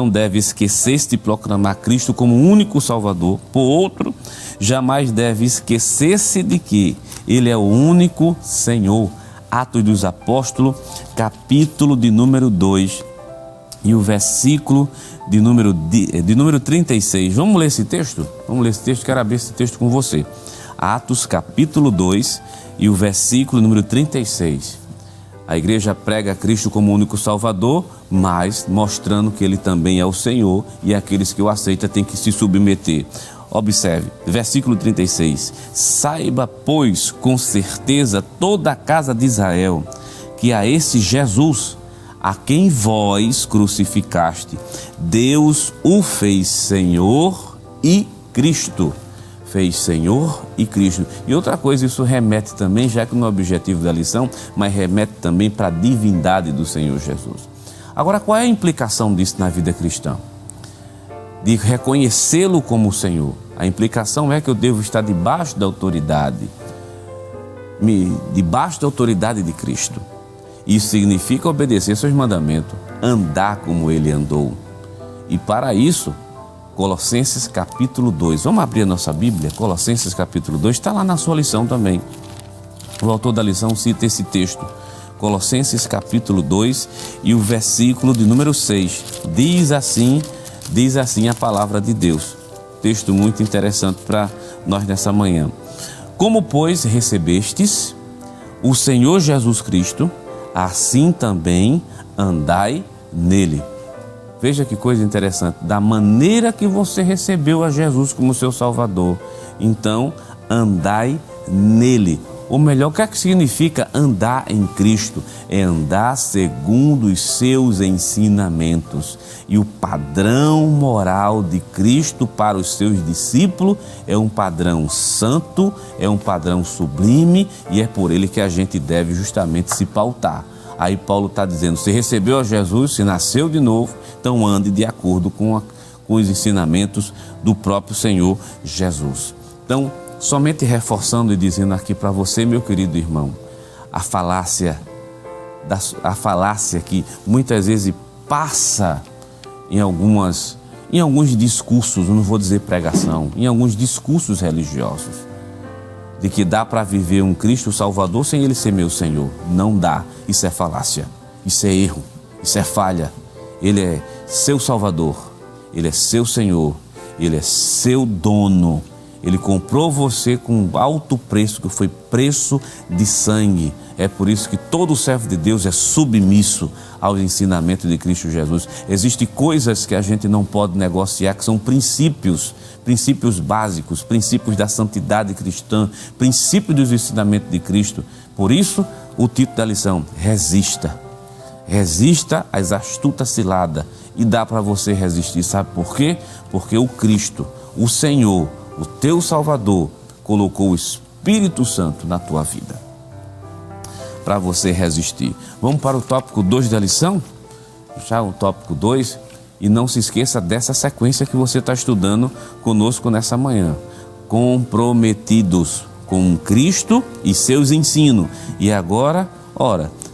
deve esquecer-se de proclamar Cristo como único Salvador, por outro, jamais deve esquecer-se de que Ele é o único Senhor. Atos dos Apóstolos, capítulo de número 2 e o versículo de número 36. Vamos ler esse texto? Quero abrir esse texto com você. Atos, capítulo 2 e o versículo número 36. A igreja prega a Cristo como único Salvador, mas mostrando que Ele também é o Senhor e aqueles que o aceitam têm que se submeter. Observe, versículo 36. Saiba, pois, com certeza toda a casa de Israel, que a esse Jesus, a quem vós crucificaste, Deus o fez Senhor e Cristo. Fez Senhor e Cristo. E outra coisa, isso remete também, já que não é o objetivo da lição, mas remete também para a divindade do Senhor Jesus. Agora, qual é a implicação disso na vida cristã? De reconhecê-lo como Senhor. A implicação é que eu devo estar debaixo da autoridade de Cristo. Isso significa obedecer seus mandamentos, andar como Ele andou. E para isso, Colossenses capítulo 2. Vamos abrir a nossa Bíblia? Colossenses capítulo 2, está lá na sua lição também. O autor da lição cita esse texto. Colossenses capítulo 2 e o versículo de número 6. Diz assim a palavra de Deus. Texto muito interessante para nós nessa manhã. Como, pois, recebestes o Senhor Jesus Cristo, assim também andai nele. Veja que coisa interessante, da maneira que você recebeu a Jesus como seu Salvador, então andai nele. Ou melhor, o que é que significa andar em Cristo? É andar segundo os seus ensinamentos. E o padrão moral de Cristo para os seus discípulos é um padrão santo, é um padrão sublime e é por ele que a gente deve justamente se pautar. Aí Paulo está dizendo, se recebeu a Jesus, se nasceu de novo, então ande de acordo com os ensinamentos do próprio Senhor Jesus. Então, somente reforçando e dizendo aqui para você, meu querido irmão, a falácia que muitas vezes passa em alguns discursos, não vou dizer pregação, em alguns discursos religiosos, de que dá para viver um Cristo Salvador sem Ele ser meu Senhor. Não dá. Isso é falácia, isso é erro, isso é falha. Ele é seu Salvador, Ele é seu Senhor, Ele é seu dono. Ele comprou você com alto preço, que foi preço de sangue. É por isso que todo servo de Deus é submisso aos ensinamentos de Cristo Jesus. Existem coisas que a gente não pode negociar, que são princípios básicos, princípios da santidade cristã, princípios dos ensinamentos de Cristo. Por isso, o título da lição, resista. Resista às astutas ciladas. E dá para você resistir, sabe por quê? Porque o Cristo, o Senhor, o teu Salvador, colocou o Espírito Santo na tua vida para você resistir. Vamos para o tópico 2 da lição? Já o tópico 2. E não se esqueça dessa sequência que você está estudando conosco nessa manhã. Comprometidos com Cristo e seus ensinos. E agora,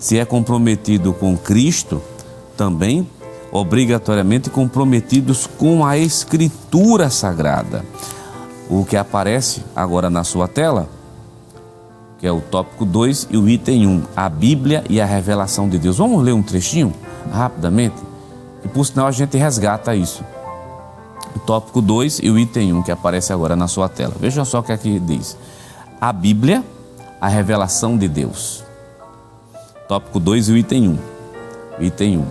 Se é comprometido com Cristo, também obrigatoriamente comprometidos com a Escritura Sagrada. O que aparece agora na sua tela, que é o tópico 2 e o item 1, a Bíblia e a revelação de Deus. Vamos ler um trechinho rapidamente? E por sinal a gente resgata isso. O tópico 2 e o item 1 que aparece agora na sua tela. Veja só o que aqui diz. A Bíblia, a revelação de Deus. Tópico 2 e o item 1. Item 1.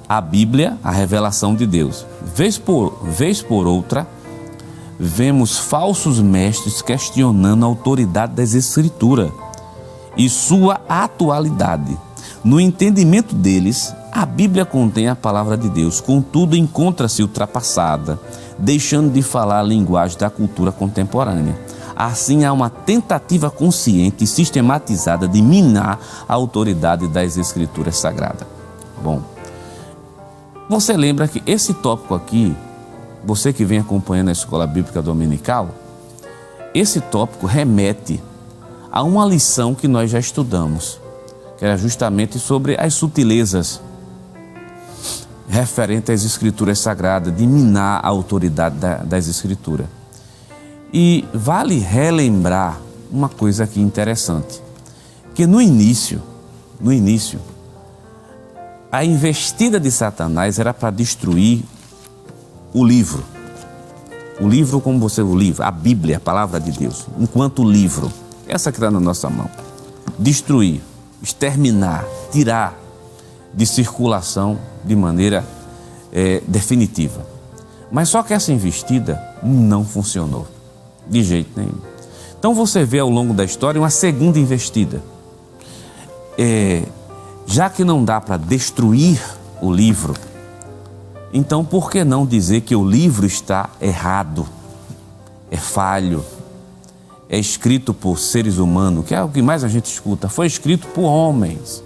A Bíblia, a revelação de Deus. Vez por outra, vemos falsos mestres questionando a autoridade das Escrituras e sua atualidade. No entendimento deles, a Bíblia contém a palavra de Deus, contudo encontra-se ultrapassada, deixando de falar a linguagem da cultura contemporânea. Assim, há uma tentativa consciente e sistematizada de minar a autoridade das Escrituras Sagradas. Bom, você lembra que esse tópico aqui, você que vem acompanhando a Escola Bíblica Dominical, esse tópico remete a uma lição que nós já estudamos, que era justamente sobre as sutilezas referentes às Escrituras Sagradas, de minar a autoridade das Escrituras. E vale relembrar uma coisa aqui interessante, que no início, a investida de Satanás era para destruir o livro. O livro como você, o livro, a Bíblia, a palavra de Deus, enquanto livro, essa que está na nossa mão. Destruir, exterminar, tirar de circulação de maneira definitiva. Mas só que essa investida não funcionou, de jeito nenhum. Então você vê ao longo da história uma segunda investida. Já que não dá para destruir o livro, então por que não dizer que o livro está errado, é falho, é escrito por seres humanos, que é o que mais a gente escuta, foi escrito por homens,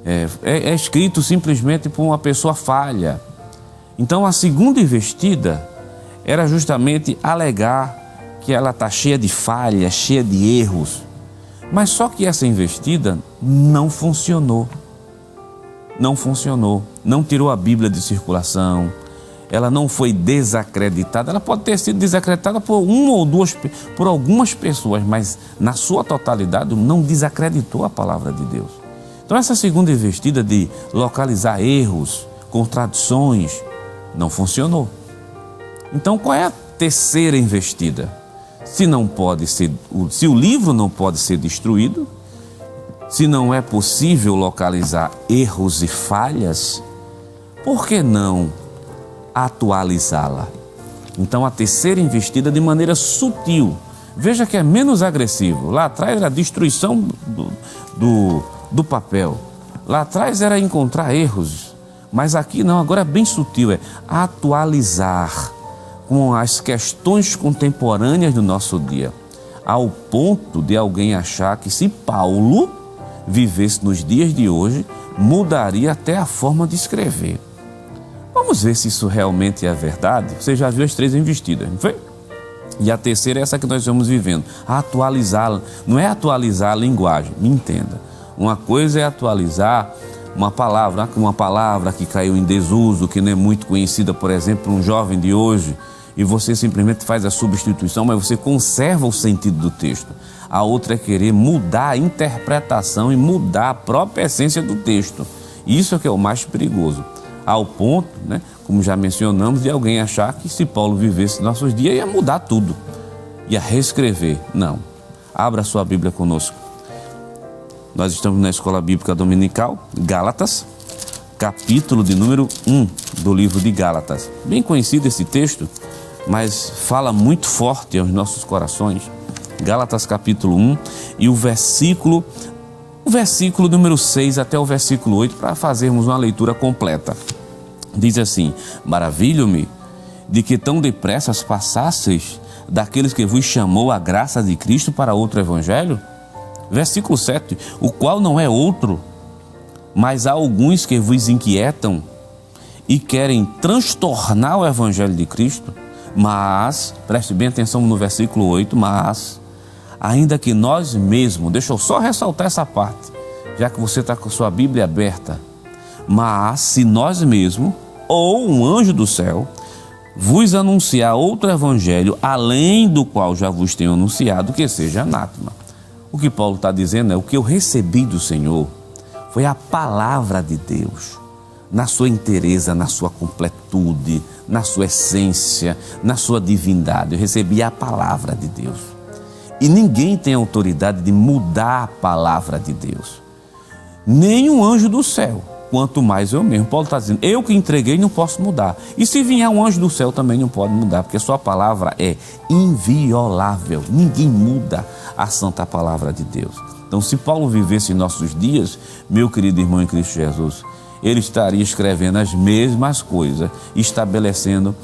é escrito simplesmente por uma pessoa falha. Então a segunda investida era justamente alegar que ela está cheia de falhas, cheia de erros, mas só que essa investida não funcionou. Não funcionou, não tirou a Bíblia de circulação, ela não foi desacreditada. Ela pode ter sido desacreditada por uma ou duas, por algumas pessoas, mas na sua totalidade não desacreditou a palavra de Deus. Então essa segunda investida de localizar erros, contradições, não funcionou. Então qual é a terceira investida? Se o livro não pode ser destruído, se não é possível localizar erros e falhas, por que não atualizá-la? Então a terceira investida de maneira sutil. Veja que é menos agressivo. Lá atrás era a destruição do papel. Lá atrás era encontrar erros. Mas aqui não, agora é bem sutil. É atualizar com as questões contemporâneas do nosso dia. Ao ponto de alguém achar que se Paulo vivesse nos dias de hoje, mudaria até a forma de escrever. Vamos ver se isso realmente é verdade. Você já viu as três investidas, não foi? E a terceira é essa que nós estamos vivendo, atualizá-la. Não é atualizar a linguagem, me entenda. Uma coisa é atualizar uma palavra que caiu em desuso, que não é muito conhecida, por exemplo, por um jovem de hoje, e você simplesmente faz a substituição, mas você conserva o sentido do texto. A outra é querer mudar a interpretação e mudar a própria essência do texto. Isso é que é o mais perigoso. Ao ponto, como já mencionamos, de alguém achar que se Paulo vivesse nossos dias ia mudar tudo, ia reescrever. Não. Abra sua Bíblia conosco. Nós estamos na Escola Bíblica Dominical, Gálatas, capítulo de número 1 do livro de Gálatas. Bem conhecido esse texto, mas fala muito forte aos nossos corações. Gálatas capítulo 1 e o versículo número 6 até o versículo 8, para fazermos uma leitura completa. Diz assim: maravilho-me de que tão depressa passasseis daqueles que vos chamou a graça de Cristo para outro evangelho. Versículo 7, o qual não é outro, mas há alguns que vos inquietam e querem transtornar o evangelho de Cristo. Mas, preste bem atenção no versículo 8, mas, ainda que nós mesmos, deixa eu só ressaltar essa parte, já que você está com a sua Bíblia aberta. Mas se nós mesmos, ou um anjo do céu, vos anunciar outro evangelho, além do qual já vos tenho anunciado, que seja anátema. O que Paulo está dizendo é: o que eu recebi do Senhor foi a palavra de Deus, na sua inteireza, na sua completude, na sua essência, na sua divindade. Eu recebi a palavra de Deus. E ninguém tem autoridade de mudar a palavra de Deus. Nem um anjo do céu, quanto mais eu mesmo. Paulo está dizendo: eu que entreguei não posso mudar. E se vier um anjo do céu também não pode mudar, porque a sua palavra é inviolável. Ninguém muda a santa palavra de Deus. Então, se Paulo vivesse em nossos dias, meu querido irmão em Cristo Jesus, ele estaria escrevendo as mesmas coisas, estabelecendo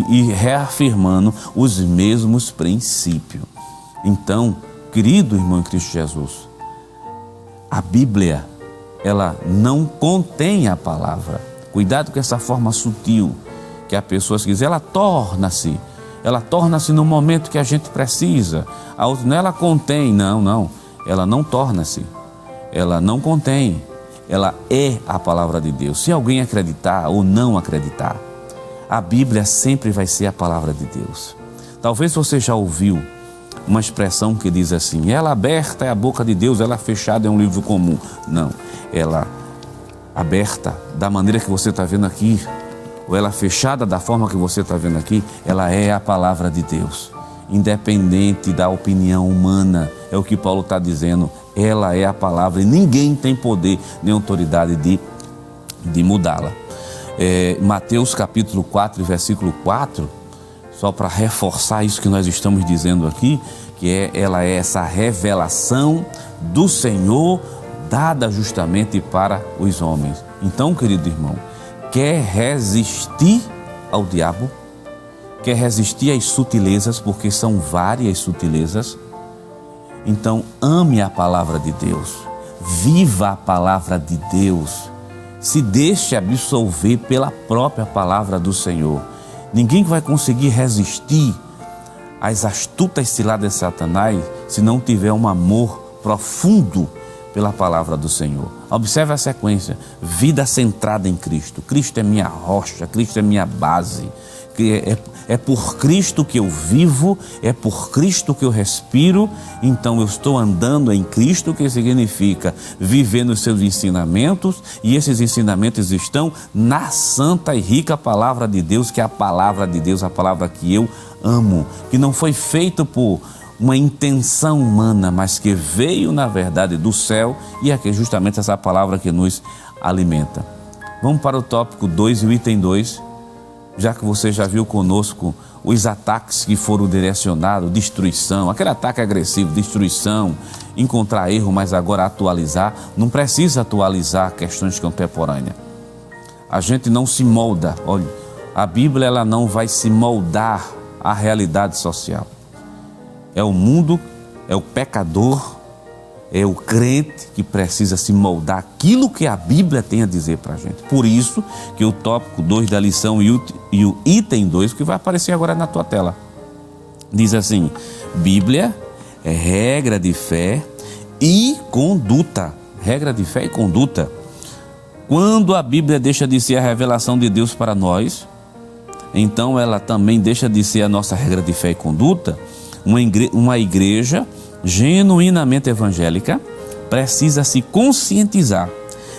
e reafirmando os mesmos princípios. Então, querido irmão em Cristo Jesus, a Bíblia, ela não contém a palavra. Cuidado com essa forma sutil que a pessoa se diz, ela torna-se no momento que a gente precisa. A outra, não, ela contém, não, ela não torna-se, ela não contém, ela é a palavra de Deus. Se alguém acreditar ou não acreditar, a Bíblia sempre vai ser a palavra de Deus. Talvez você já ouviu uma expressão que diz assim: ela aberta é a boca de Deus, ela fechada é um livro comum. Não, ela aberta da maneira que você está vendo aqui, ou ela fechada da forma que você está vendo aqui, ela é a palavra de Deus, independente da opinião humana. É o que Paulo está dizendo, ela é a palavra e ninguém tem poder nem autoridade de mudá-la. Mateus capítulo 4, versículo 4, só para reforçar isso que nós estamos dizendo aqui, que ela é essa revelação do Senhor dada justamente para os homens. Então, querido irmão, quer resistir ao diabo? Quer resistir às sutilezas, porque são várias sutilezas? Então, ame a palavra de Deus, viva a palavra de Deus, se deixe absolver pela própria palavra do Senhor. Ninguém vai conseguir resistir às astutas ciladas de Satanás se não tiver um amor profundo pela palavra do Senhor. Observe a sequência: vida centrada em Cristo. Cristo é minha rocha, Cristo é minha base. É por Cristo que eu vivo, é por Cristo que eu respiro. Então eu estou andando em Cristo, que significa viver nos seus ensinamentos, e esses ensinamentos estão na santa e rica palavra de Deus, que é a palavra de Deus, a palavra que eu amo, que não foi feita por uma intenção humana, mas que veio na verdade do céu, e é justamente essa palavra que nos alimenta. Vamos para o tópico 2 e o item 2. Já que você já viu conosco os ataques que foram direcionados, destruição, aquele ataque agressivo, destruição, encontrar erro, mas agora atualizar. Não precisa atualizar questões contemporâneas. A gente não se molda. Olha, a Bíblia ela não vai se moldar à realidade social. É o mundo, é o pecador, é o crente que precisa se moldar aquilo que a Bíblia tem a dizer para a gente. Por isso que o tópico 2 da lição e o item 2, que vai aparecer agora na tua tela, diz assim: Bíblia é regra de fé e conduta. Regra de fé e conduta. Quando a Bíblia deixa de ser a revelação de Deus para nós, então ela também deixa de ser a nossa regra de fé e conduta. Uma igreja genuinamente evangélica precisa se conscientizar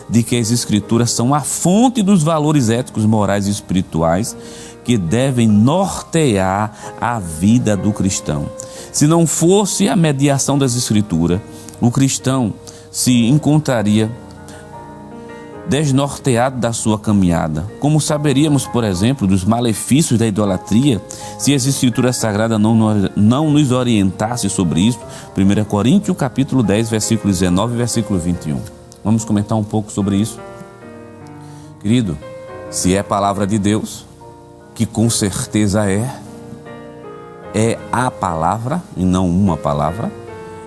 de que as Escrituras são a fonte dos valores éticos, morais e espirituais que devem nortear a vida do cristão. Se não fosse a mediação das Escrituras, o cristão se encontraria desnorteado da sua caminhada. Como saberíamos, por exemplo, dos malefícios da idolatria se as Escrituras Sagradas não nos orientassem sobre isso? 1 Coríntios capítulo 10, versículo 19 e versículo 21. Vamos comentar um pouco sobre isso. Querido, se é palavra de Deus, que com certeza é a palavra e não uma palavra,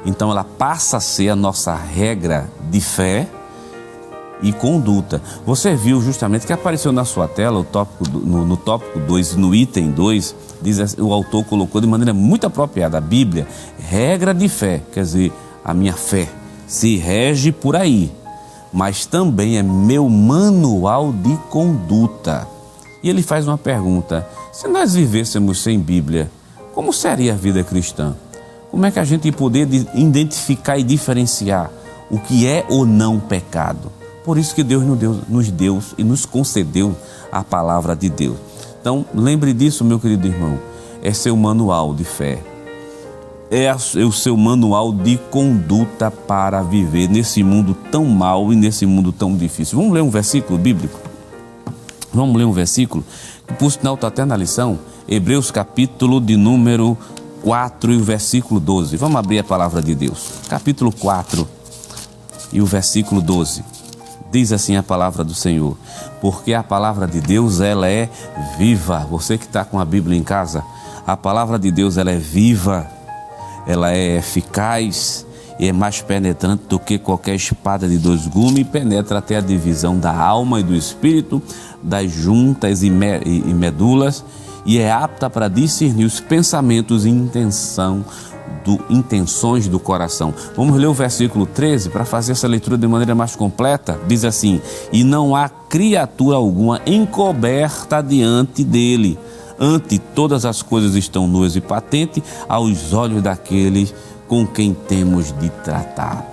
então ela passa a ser a nossa regra de fé e conduta. Você viu justamente que apareceu na sua tela no tópico 2, no item 2, o autor colocou de maneira muito apropriada: a Bíblia, regra de fé, quer dizer, a minha fé, se rege por aí, mas também é meu manual de conduta. E ele faz uma pergunta: se nós vivêssemos sem Bíblia, como seria a vida cristã? Como é que a gente poder identificar e diferenciar o que é ou não pecado? Por isso que Deus nos deu e nos concedeu a palavra de Deus. Então, lembre disso, meu querido irmão. É seu manual de fé. É o seu manual de conduta para viver nesse mundo tão mau e nesse mundo tão difícil. Vamos ler um versículo bíblico? Vamos ler um versículo que, por sinal, está até na lição. Hebreus capítulo de número 4 e o versículo 12. Vamos abrir a palavra de Deus. Capítulo 4 e o versículo 12. Diz assim a palavra do Senhor: porque a palavra de Deus, ela é viva. Você que está com a Bíblia em casa, a palavra de Deus, ela é viva, ela é eficaz e é mais penetrante do que qualquer espada de 2 gumes, e penetra até a divisão da alma e do espírito, das juntas e medulas, e é apta para discernir os pensamentos e intenções do coração. Vamos ler o versículo 13 para fazer essa leitura de maneira mais completa. Diz assim: e não há criatura alguma encoberta diante dele. Ante todas as coisas estão nuas e patentes aos olhos daqueles com quem temos de tratar.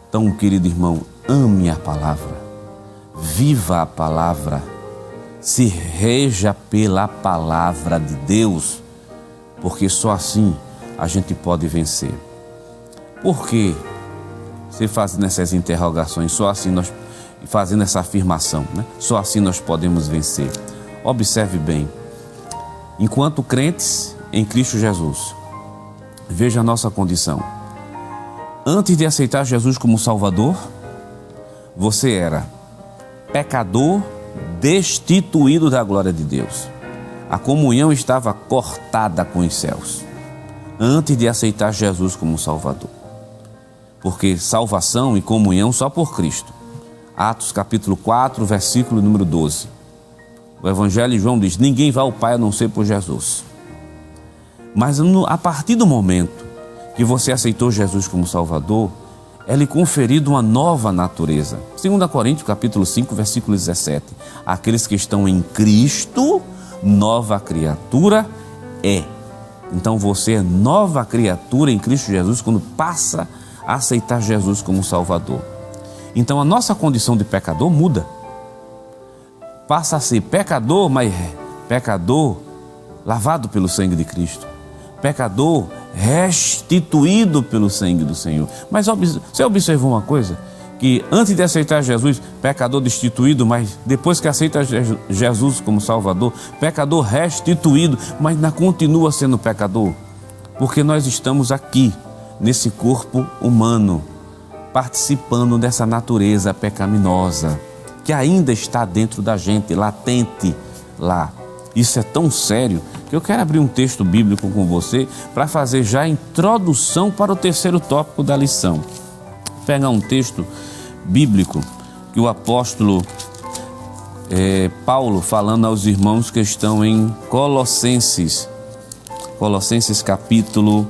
Então, querido irmão, ame a palavra, viva a palavra, se reja pela palavra de Deus, porque só assim a gente pode vencer. Por que você fazendo essas interrogações, só assim nós, fazendo essa afirmação, né? Só assim nós podemos vencer? Observe bem, enquanto crentes em Cristo Jesus, veja a nossa condição. Antes de aceitar Jesus como Salvador, você era pecador, destituído da glória de Deus. A comunhão estava cortada com os céus antes de aceitar Jesus como Salvador. Porque salvação e comunhão só por Cristo. Atos capítulo 4, versículo número 12. O Evangelho de João diz: ninguém vai ao Pai a não ser por Jesus. Mas a partir do momento que você aceitou Jesus como Salvador, é lhe conferido uma nova natureza. 2 Coríntios capítulo 5, versículo 17. Aqueles que estão em Cristo, nova criatura é. Então você é nova criatura em Cristo Jesus quando passa a aceitar Jesus como Salvador. Então a nossa condição de pecador muda. Passa a ser pecador, mas pecador lavado pelo sangue de Cristo. Pecador restituído pelo sangue do Senhor. Mas você observou uma coisa? Que antes de aceitar Jesus, pecador destituído, mas depois que aceita Jesus como Salvador, pecador restituído, mas ainda continua sendo pecador. Porque nós estamos aqui, nesse corpo humano, participando dessa natureza pecaminosa, que ainda está dentro da gente, latente lá. Isso é tão sério que eu quero abrir um texto bíblico com você para fazer já a introdução para o terceiro tópico da lição. Pegar um texto bíblico que o apóstolo Paulo, falando aos irmãos que estão em Colossenses capítulo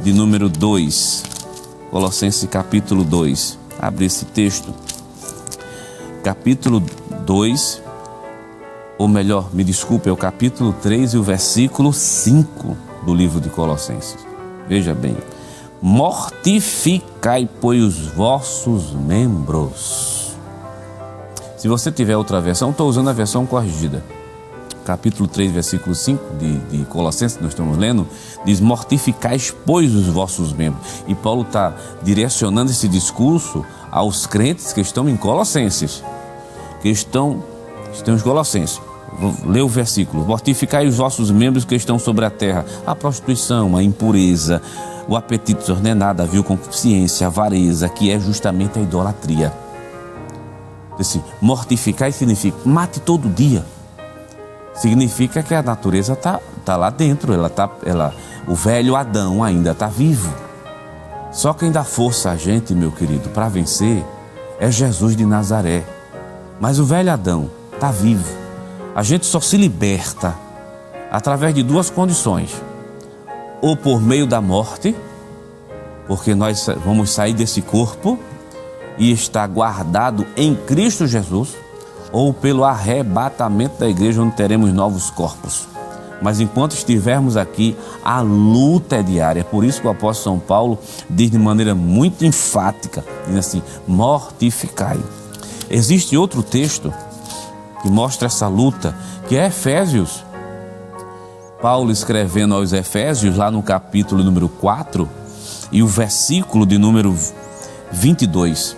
de número 2. Colossenses capítulo 2. Abre esse texto. Capítulo 2, ou melhor, me desculpe, é o capítulo 3 e o versículo 5 do livro de Colossenses. Veja bem: mortificai, pois, os vossos membros. Se você tiver outra versão, estou usando a versão corrigida. Capítulo 3, versículo 5 de Colossenses, nós estamos lendo, diz: mortificais, pois, os vossos membros. E Paulo está direcionando esse discurso aos crentes que estão em Colossenses, que estão os Colossenses. Vou ler o versículo: mortificai os vossos membros que estão sobre a terra, a prostituição, a impureza, o apetite desordenado, a vil consciência, a avareza, que é justamente a idolatria. Assim, mortificar significa mate todo dia. Significa que a natureza tá lá dentro, o velho Adão ainda está vivo. Só quem dá força a gente, meu querido, para vencer é Jesus de Nazaré. Mas o velho Adão está vivo. A gente só se liberta através de duas condições: ou por meio da morte, porque nós vamos sair desse corpo e estar guardado em Cristo Jesus, ou pelo arrebatamento da igreja, onde teremos novos corpos. Mas enquanto estivermos aqui, a luta é diária. Por isso que o apóstolo São Paulo diz de maneira muito enfática, diz assim: mortificai. Existe outro texto que mostra essa luta, que é Efésios. Paulo escrevendo aos Efésios, lá no capítulo número 4, e o versículo de número 22.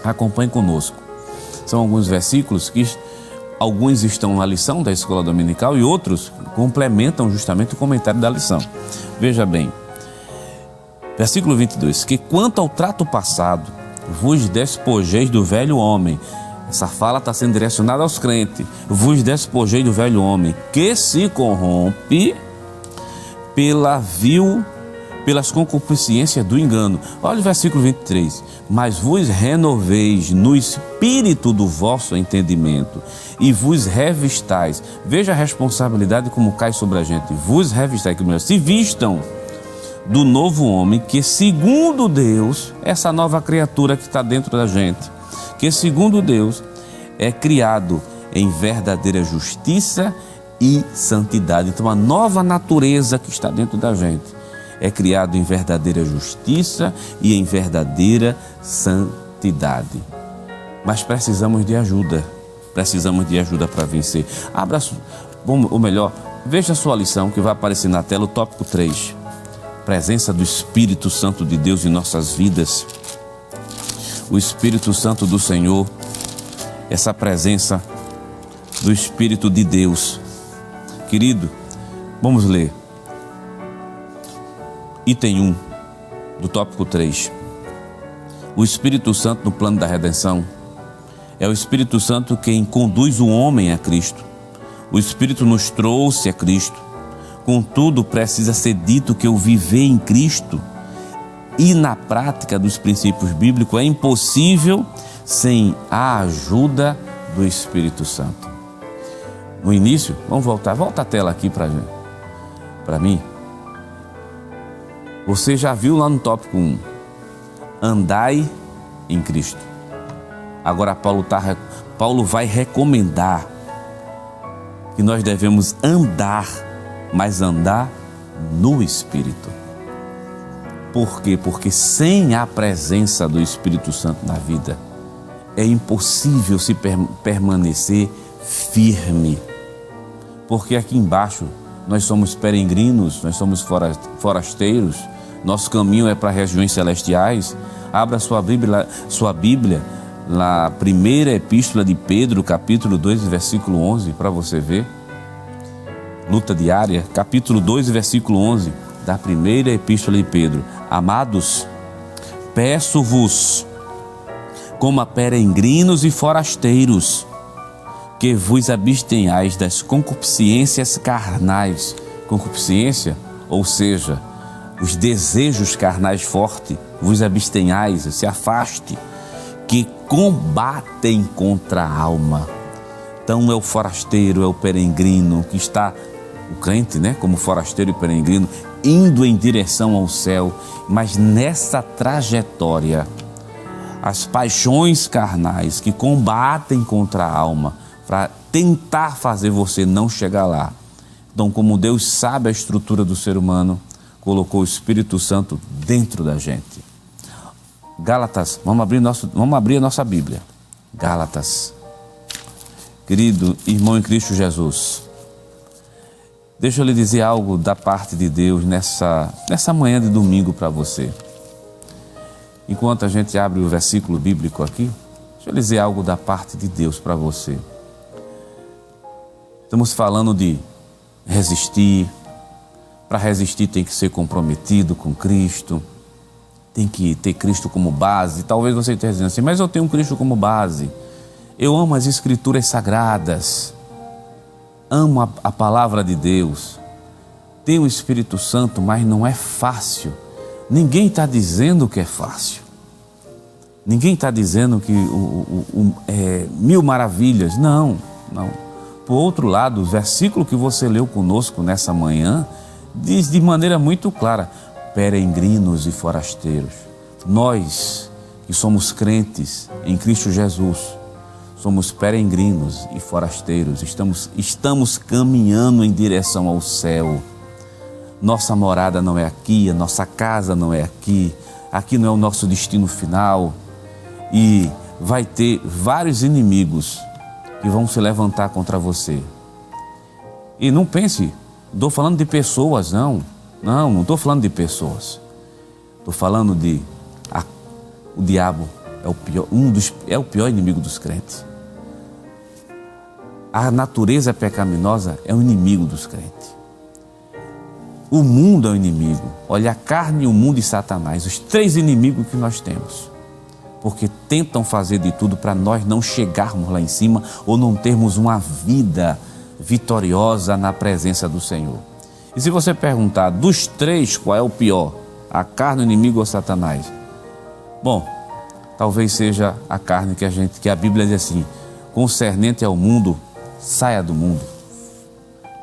Acompanhe conosco. São alguns versículos que alguns estão na lição da escola dominical e outros complementam justamente o comentário da lição. Veja bem, versículo 22, que quanto ao trato passado, vos despojeis do velho homem. Essa fala está sendo direcionada aos crentes. Vos despojei do velho homem, que se corrompe pelas concupiscências do engano. Olha o versículo 23. Mas vos renoveis no espírito do vosso entendimento e vos revistais. Veja a responsabilidade como cai sobre a gente. Vos revistais, se vistam do novo homem, que segundo Deus, essa nova criatura que está dentro da gente, que segundo Deus é criado em verdadeira justiça e santidade. Então a nova natureza que está dentro da gente é criado em verdadeira justiça e em verdadeira santidade. Mas precisamos de ajuda para vencer. Ou melhor, veja a sua lição que vai aparecer na tela, o tópico 3. Presença do Espírito Santo de Deus em nossas vidas. O Espírito Santo do Senhor, essa presença do Espírito de Deus. Querido, vamos ler. Item 1 do tópico 3. O Espírito Santo no plano da redenção é o Espírito Santo quem conduz o homem a Cristo. O Espírito nos trouxe a Cristo. Contudo, precisa ser dito que o viver em Cristo e na prática dos princípios bíblicos é impossível sem a ajuda do Espírito Santo. No início, volta a tela aqui para mim. Você já viu lá no tópico 1, andai em Cristo. Agora Paulo vai recomendar que nós devemos andar, mas andar no Espírito. Por quê? Porque sem a presença do Espírito Santo na vida, é impossível se permanecer firme. Porque aqui embaixo nós somos peregrinos, nós somos forasteiros, nosso caminho é para regiões celestiais. Abra sua Bíblia, na primeira epístola de Pedro, capítulo 2, versículo 11, para você ver. Luta diária, capítulo 2, versículo 11, da primeira epístola de Pedro. Amados, peço-vos, como a peregrinos e forasteiros, que vos abstenhais das concupiscências carnais. Concupiscência, ou seja, os desejos carnais fortes, vos abstenhais, se afaste, que combatem contra a alma. Então é o forasteiro, é o peregrino que está, o crente, como forasteiro e peregrino, indo em direção ao céu, mas nessa trajetória, as paixões carnais que combatem contra a alma, para tentar fazer você não chegar lá. Então, como Deus sabe a estrutura do ser humano, colocou o Espírito Santo dentro da gente. Gálatas, vamos abrir a nossa Bíblia. Gálatas. Querido irmão em Cristo Jesus, deixa eu lhe dizer algo da parte de Deus nessa manhã de domingo para você. Enquanto a gente abre o versículo bíblico aqui, deixa eu lhe dizer algo da parte de Deus para você. Estamos falando de resistir. Para resistir tem que ser comprometido com Cristo, tem que ter Cristo como base. Talvez você esteja dizendo assim, mas eu tenho Cristo como base. Eu amo as Escrituras Sagradas, amo a Palavra de Deus, tenho o Espírito Santo, mas não é fácil. Ninguém está dizendo que é fácil. Ninguém está dizendo que é mil maravilhas. Não. Por outro lado, o versículo que você leu conosco nessa manhã diz de maneira muito clara: peregrinos e forasteiros. Nós que somos crentes em Cristo Jesus, somos peregrinos e forasteiros, estamos caminhando em direção ao céu. Nossa morada não é aqui, a nossa casa não é aqui, aqui não é o nosso destino final. E vai ter vários inimigos que vão se levantar contra você. E não pense, estou falando de pessoas, não estou falando de pessoas. Estou falando o diabo é o pior, é o pior inimigo dos crentes. A natureza pecaminosa é o inimigo dos crentes. O mundo é o inimigo. Olha, a carne, o mundo e Satanás, os 3 inimigos que nós temos. Porque tentam fazer de tudo para nós não chegarmos lá em cima ou não termos uma vida vitoriosa na presença do Senhor. E se você perguntar, dos 3, qual é o pior? A carne, o inimigo ou Satanás? Bom, talvez seja a carne que a Bíblia diz assim, concernente ao mundo, saia do mundo.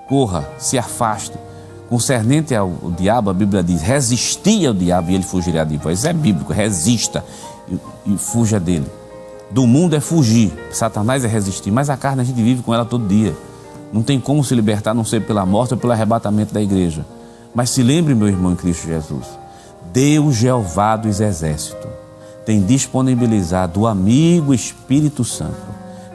Corra, se afaste. Concernente ao diabo, a Bíblia diz, resisti ao diabo e ele fugirá de vós. É bíblico, resista e fuja dele. Do mundo é fugir, Satanás é resistir, mas a carne a gente vive com ela todo dia. Não tem como se libertar, a não ser pela morte ou pelo arrebatamento da igreja. Mas se lembre, meu irmão em Cristo Jesus, Deus Jeová dos Exércitos tem disponibilizado o amigo Espírito Santo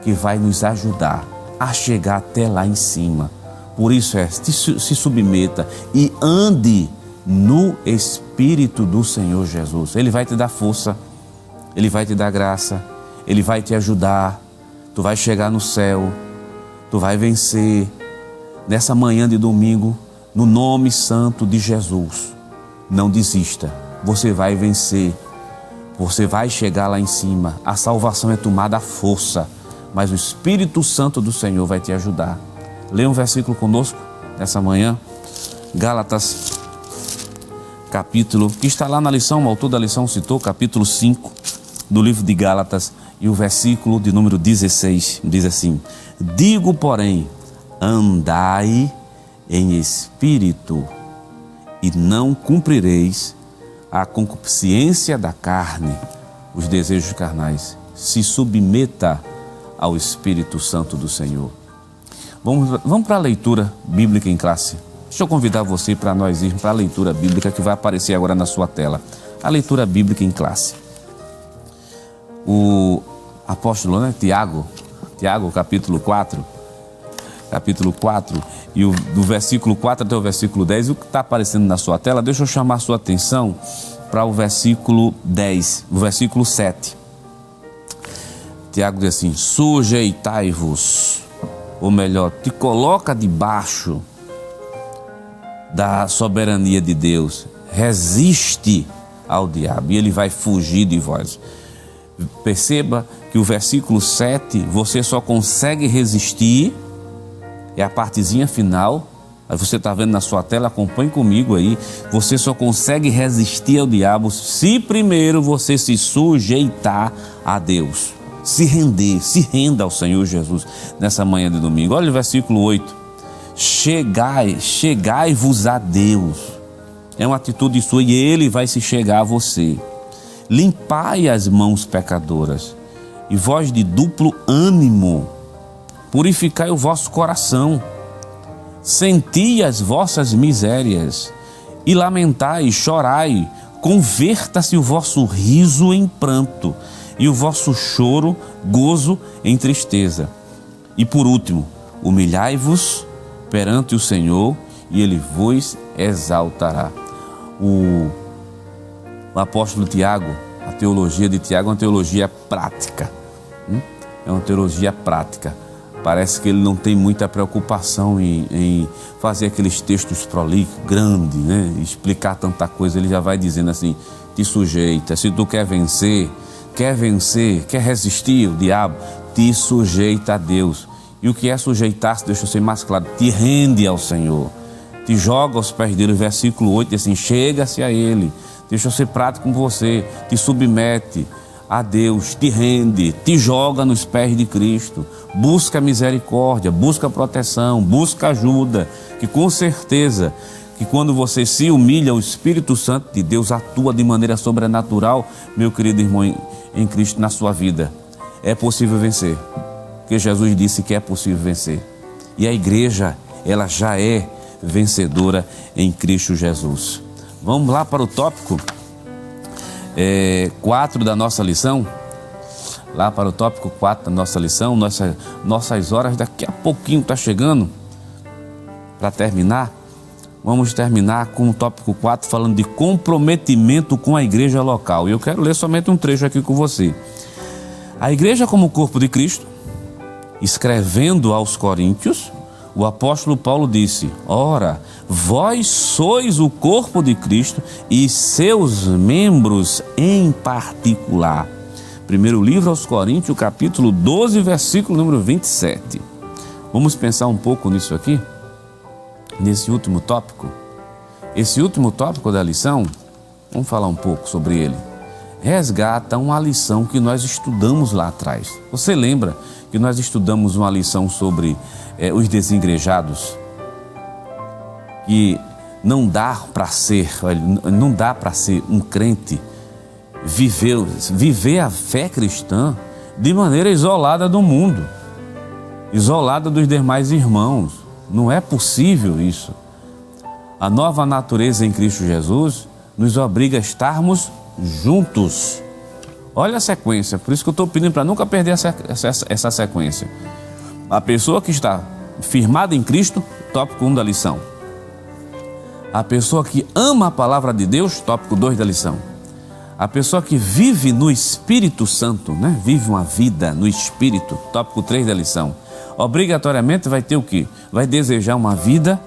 que vai nos ajudar a chegar até lá em cima. Por isso se submeta e ande no Espírito do Senhor Jesus. Ele vai te dar força, Ele vai te dar graça, Ele vai te ajudar, tu vai chegar no céu, tu vai vencer nessa manhã de domingo, no nome santo de Jesus. Não desista, você vai vencer, você vai chegar lá em cima. A salvação é tomada à força, mas o Espírito Santo do Senhor vai te ajudar. Leia um versículo conosco nessa manhã, Gálatas, capítulo, que está lá na lição, o autor da lição citou, capítulo 5 do livro de Gálatas, e o versículo de número 16, diz assim, digo, porém, andai em espírito e não cumprireis a concupiscência da carne, os desejos carnais. Se submeta ao Espírito Santo do Senhor. Vamos para a leitura bíblica em classe. Deixa eu convidar você para nós irmos para a leitura bíblica que vai aparecer agora na sua tela. A leitura bíblica em classe. O apóstolo, Tiago, capítulo 4, e do versículo 4 até o versículo 10, o que está aparecendo na sua tela, deixa eu chamar a sua atenção para o versículo 10, o versículo 7. Tiago diz assim, sujeitai-vos, ou melhor, te coloca debaixo da soberania de Deus, resiste ao diabo e ele vai fugir de vós. Perceba que o versículo 7, você só consegue resistir, é a partezinha final, aí você está vendo na sua tela, acompanhe comigo aí, você só consegue resistir ao diabo se primeiro você se sujeitar a Deus, se renda ao Senhor Jesus nessa manhã de domingo. Olha o versículo 8, chegai-vos a Deus, é uma atitude sua e Ele vai se chegar a você. Limpai as mãos pecadoras, e vós de duplo ânimo, purificai o vosso coração, senti as vossas misérias, e lamentai, chorai, converta-se o vosso riso em pranto, e o vosso choro, gozo em tristeza. E por último, humilhai-vos perante o Senhor, e Ele vos exaltará. O apóstolo Tiago, a teologia de Tiago é uma teologia prática. É uma teologia prática. Parece que ele não tem muita preocupação em fazer aqueles textos prolixos, grandes, né? Explicar tanta coisa. Ele já vai dizendo assim, te sujeita. Se tu quer vencer, quer resistir o diabo, te sujeita a Deus. E o que é sujeitar-se, deixa eu ser mais claro, te rende ao Senhor. Te joga aos pés dele. O versículo 8 diz assim, chega-se a Ele. Deixa eu ser prático com você, te submete a Deus, te rende, te joga nos pés de Cristo, busca misericórdia, busca proteção, busca ajuda, que com certeza que quando você se humilha, o Espírito Santo de Deus atua de maneira sobrenatural, meu querido irmão em Cristo, na sua vida. É possível vencer, porque Jesus disse que é possível vencer. E a igreja, ela já é vencedora em Cristo Jesus. Vamos lá para o tópico 4 da nossa lição. Lá para o tópico 4 da nossa lição. Nossas horas daqui a pouquinho está chegando para terminar. Vamos terminar com o tópico 4, falando de comprometimento com a igreja local. E eu quero ler somente um trecho aqui com você. A igreja como corpo de Cristo, escrevendo aos Coríntios, o apóstolo Paulo disse: ora, vós sois o corpo de Cristo e seus membros em particular. Primeiro livro aos Coríntios, capítulo 12, versículo número 27. Vamos pensar um pouco nisso aqui? Nesse último tópico? Esse último tópico da lição, vamos falar um pouco sobre ele. Resgata uma lição que nós estudamos lá atrás. Você lembra que nós estudamos uma lição sobre os desigrejados? Que não dá para ser um crente viver a fé cristã de maneira isolada do mundo, isolada dos demais irmãos. Não é possível isso. A nova natureza em Cristo Jesus nos obriga a estarmos juntos. Olha a sequência, por isso que eu estou pedindo para nunca perder essa sequência. A pessoa que está firmada em Cristo, tópico 1 da lição. A pessoa que ama a palavra de Deus, tópico 2 da lição. A pessoa que vive no Espírito Santo, vive uma vida no Espírito, tópico 3 da lição. Obrigatoriamente vai ter o quê? Vai desejar uma vida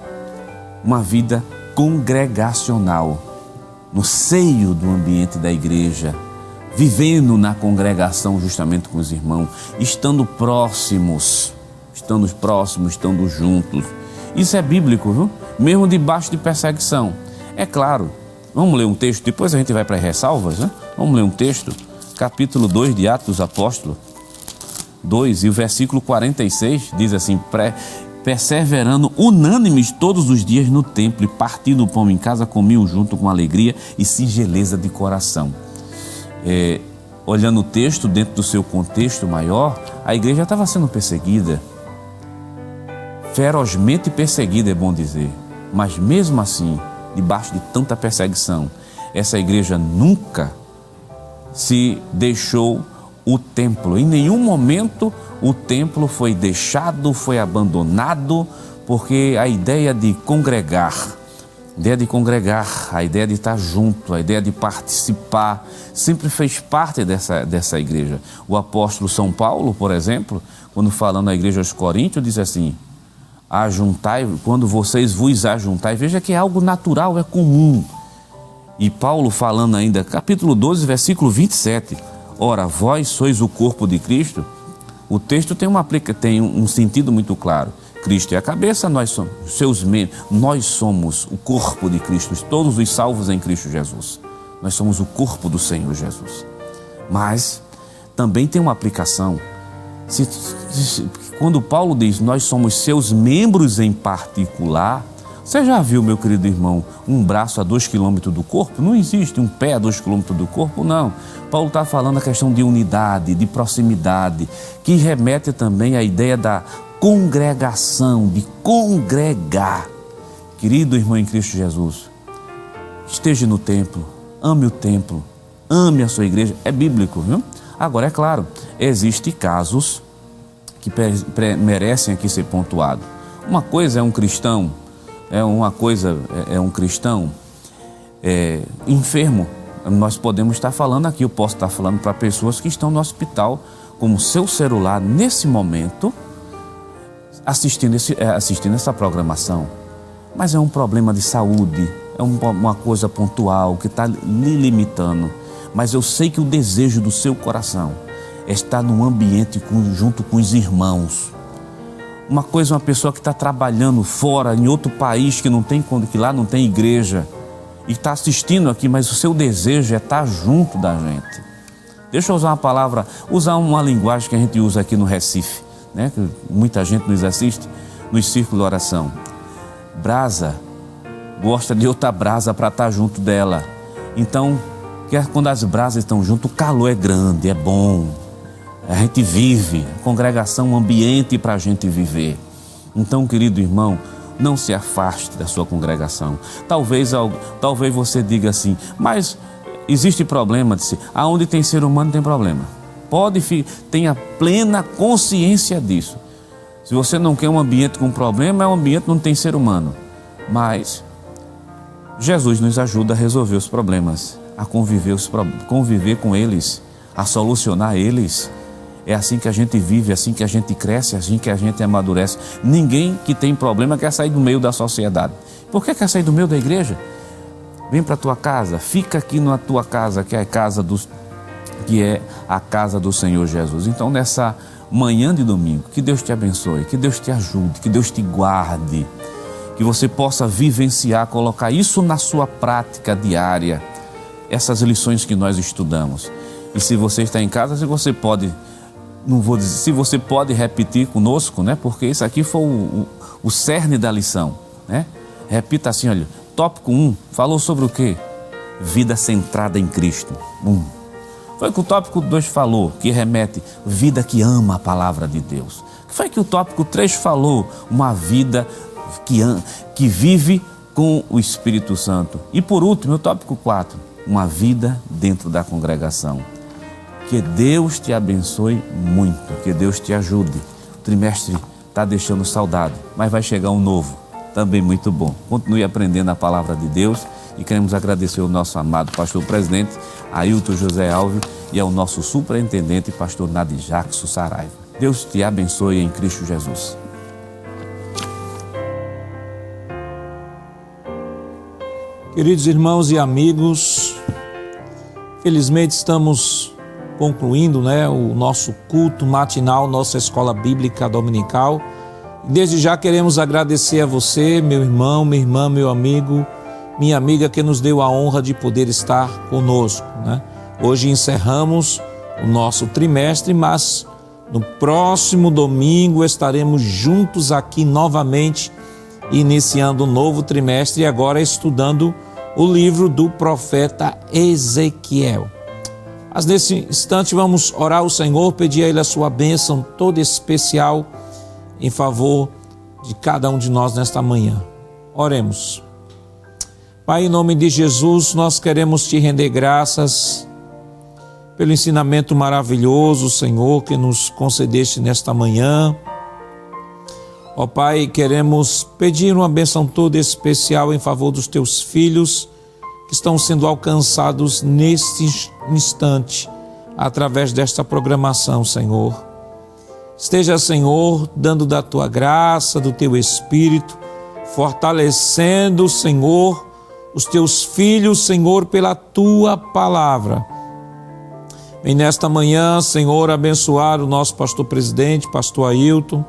congregacional, no seio do ambiente da igreja, vivendo na congregação justamente com os irmãos, estando próximos, estando juntos. Isso é bíblico, viu? Mesmo debaixo de perseguição. É claro, vamos ler um texto, depois a gente vai para as ressalvas, Vamos ler um texto, capítulo 2 de Atos dos Apóstolos, 2, e o versículo 46 diz assim: perseverando unânimes todos os dias no templo e partindo o pão em casa, comiam junto com alegria e singeleza de coração. Olhando o texto dentro do seu contexto maior, a igreja estava sendo perseguida, ferozmente perseguida, é bom dizer, mas mesmo assim, debaixo de tanta perseguição, essa igreja nunca se deixou o templo. Em nenhum momento o templo foi deixado, foi abandonado, porque a ideia de congregar, a ideia de estar junto, a ideia de participar, sempre fez parte dessa igreja. O apóstolo São Paulo, por exemplo, quando falando à igreja aos Coríntios, diz assim: ajuntai, quando vocês vos ajuntai, veja que é algo natural, é comum. E Paulo falando ainda, capítulo 12, versículo 27, ora, vós sois o corpo de Cristo. O texto tem um sentido muito claro. Cristo é a cabeça, nós somos seus membros, nós somos o corpo de Cristo, todos os salvos em Cristo Jesus. Nós somos o corpo do Senhor Jesus. Mas também tem uma aplicação. Quando Paulo diz, nós somos seus membros em particular, você já viu, meu querido irmão, um braço a 2 quilômetros do corpo? Não existe um pé a 2 quilômetros do corpo, não. Paulo está falando a questão de unidade, de proximidade, que remete também à ideia da congregação, de congregar. Querido irmão em Cristo Jesus, esteja no templo, ame a sua igreja, é bíblico, viu? Agora, é claro, existem casos que merecem aqui ser pontuado. Uma coisa é um cristão, enfermo. Nós podemos estar falando aqui, eu posso estar falando para pessoas que estão no hospital com o seu celular nesse momento, assistindo essa programação. Mas é um problema de saúde, é uma coisa pontual que está lhe limitando. Mas eu sei que o desejo do seu coração é estar num ambiente junto com os irmãos. Uma coisa, uma pessoa que está trabalhando fora, em outro país que lá não tem igreja, e está assistindo aqui, mas o seu desejo é estar junto da gente. Deixa eu usar uma linguagem que a gente usa aqui no Recife, que muita gente nos assiste, nos círculos de oração. Brasa, gosta de outra brasa para estar junto dela. Então, quando as brasas estão juntas, o calor é grande, é bom. A gente vive, a congregação é um ambiente para a gente viver. Então, querido irmão, não se afaste da sua congregação. Talvez você diga assim, mas existe problema? Aonde tem ser humano tem problema. Tenha plena consciência disso. Se você não quer um ambiente com problema, é um ambiente que não tem ser humano. Mas Jesus nos ajuda a resolver os problemas, a conviver com eles, a solucionar eles. É assim que a gente vive, é assim que a gente cresce, é assim que a gente amadurece. Ninguém que tem problema quer sair do meio da sociedade. Por que quer sair do meio da igreja? Vem para a tua casa, fica aqui na tua casa, que é a casa do Senhor Jesus. Então, nessa manhã de domingo, que Deus te abençoe, que Deus te ajude, que Deus te guarde, que você possa vivenciar, colocar isso na sua prática diária, essas lições que nós estudamos. E se você está em casa, se você pode repetir conosco, né? Porque isso aqui foi o cerne da lição, né? Repita assim, olha, tópico 1, falou sobre o quê? Vida centrada em Cristo. Foi o que o tópico 2 falou, que remete vida que ama a palavra de Deus. Foi o que o tópico 3 falou, uma vida que vive com o Espírito Santo. E por último, o tópico 4, uma vida dentro da congregação. Que Deus te abençoe muito, que Deus te ajude. O trimestre está deixando saudade, mas vai chegar um novo, também muito bom. Continue aprendendo a palavra de Deus e queremos agradecer ao nosso amado pastor presidente, Ailton José Alves, e ao nosso superintendente, pastor Nadi Jackson Saraiva. Deus te abençoe em Cristo Jesus. Queridos irmãos e amigos, felizmente estamos concluindo, o nosso culto matinal, nossa escola bíblica dominical. Desde já queremos agradecer a você, meu irmão, minha irmã, meu amigo, minha amiga, que nos deu a honra de poder estar conosco, Hoje encerramos o nosso trimestre, mas no próximo domingo estaremos juntos aqui novamente, iniciando um novo trimestre e agora estudando o livro do profeta Ezequiel. Mas nesse instante vamos orar ao Senhor, pedir a Ele a sua bênção toda especial em favor de cada um de nós nesta manhã. Oremos. Pai, em nome de Jesus, nós queremos te render graças pelo ensinamento maravilhoso, Senhor, que nos concedeste nesta manhã. Ó Pai, queremos pedir uma bênção toda especial em favor dos teus filhos que estão sendo alcançados neste instante, através desta programação, Senhor. Esteja, Senhor, dando da tua graça, do teu Espírito, fortalecendo, Senhor, os teus filhos, Senhor, pela tua palavra. Vem nesta manhã, Senhor, abençoar o nosso pastor presidente, pastor Ailton.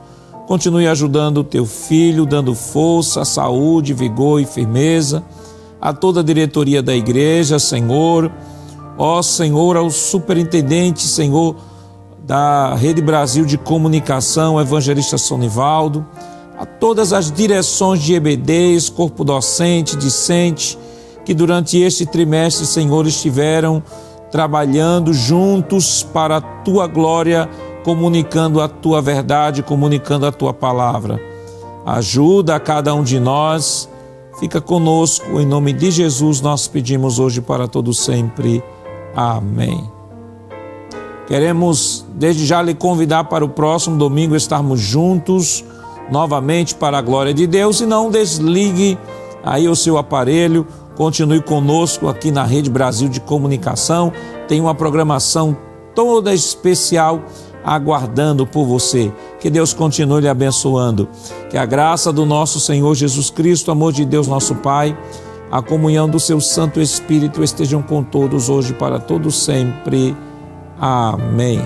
Continue ajudando o teu filho, dando força, saúde, vigor e firmeza a toda a diretoria da igreja, Senhor. Ó Senhor, ao superintendente, Senhor, da Rede Brasil de Comunicação, evangelista Sonivaldo, a todas as direções de EBDs, corpo docente, discente, que durante este trimestre, Senhor, estiveram trabalhando juntos para a tua glória, comunicando a tua verdade, comunicando a tua palavra. Ajuda a cada um de nós, fica conosco, em nome de Jesus nós pedimos hoje para todo sempre. Amém. Queremos desde já lhe convidar para o próximo domingo estarmos juntos novamente para a glória de Deus, e não desligue aí o seu aparelho, continue conosco aqui na Rede Brasil de Comunicação, tem uma programação toda especial aguardando por você. Que Deus continue lhe abençoando, que a graça do nosso Senhor Jesus Cristo, o amor de Deus nosso Pai, a comunhão do seu Santo Espírito estejam com todos hoje para todo sempre. Amém.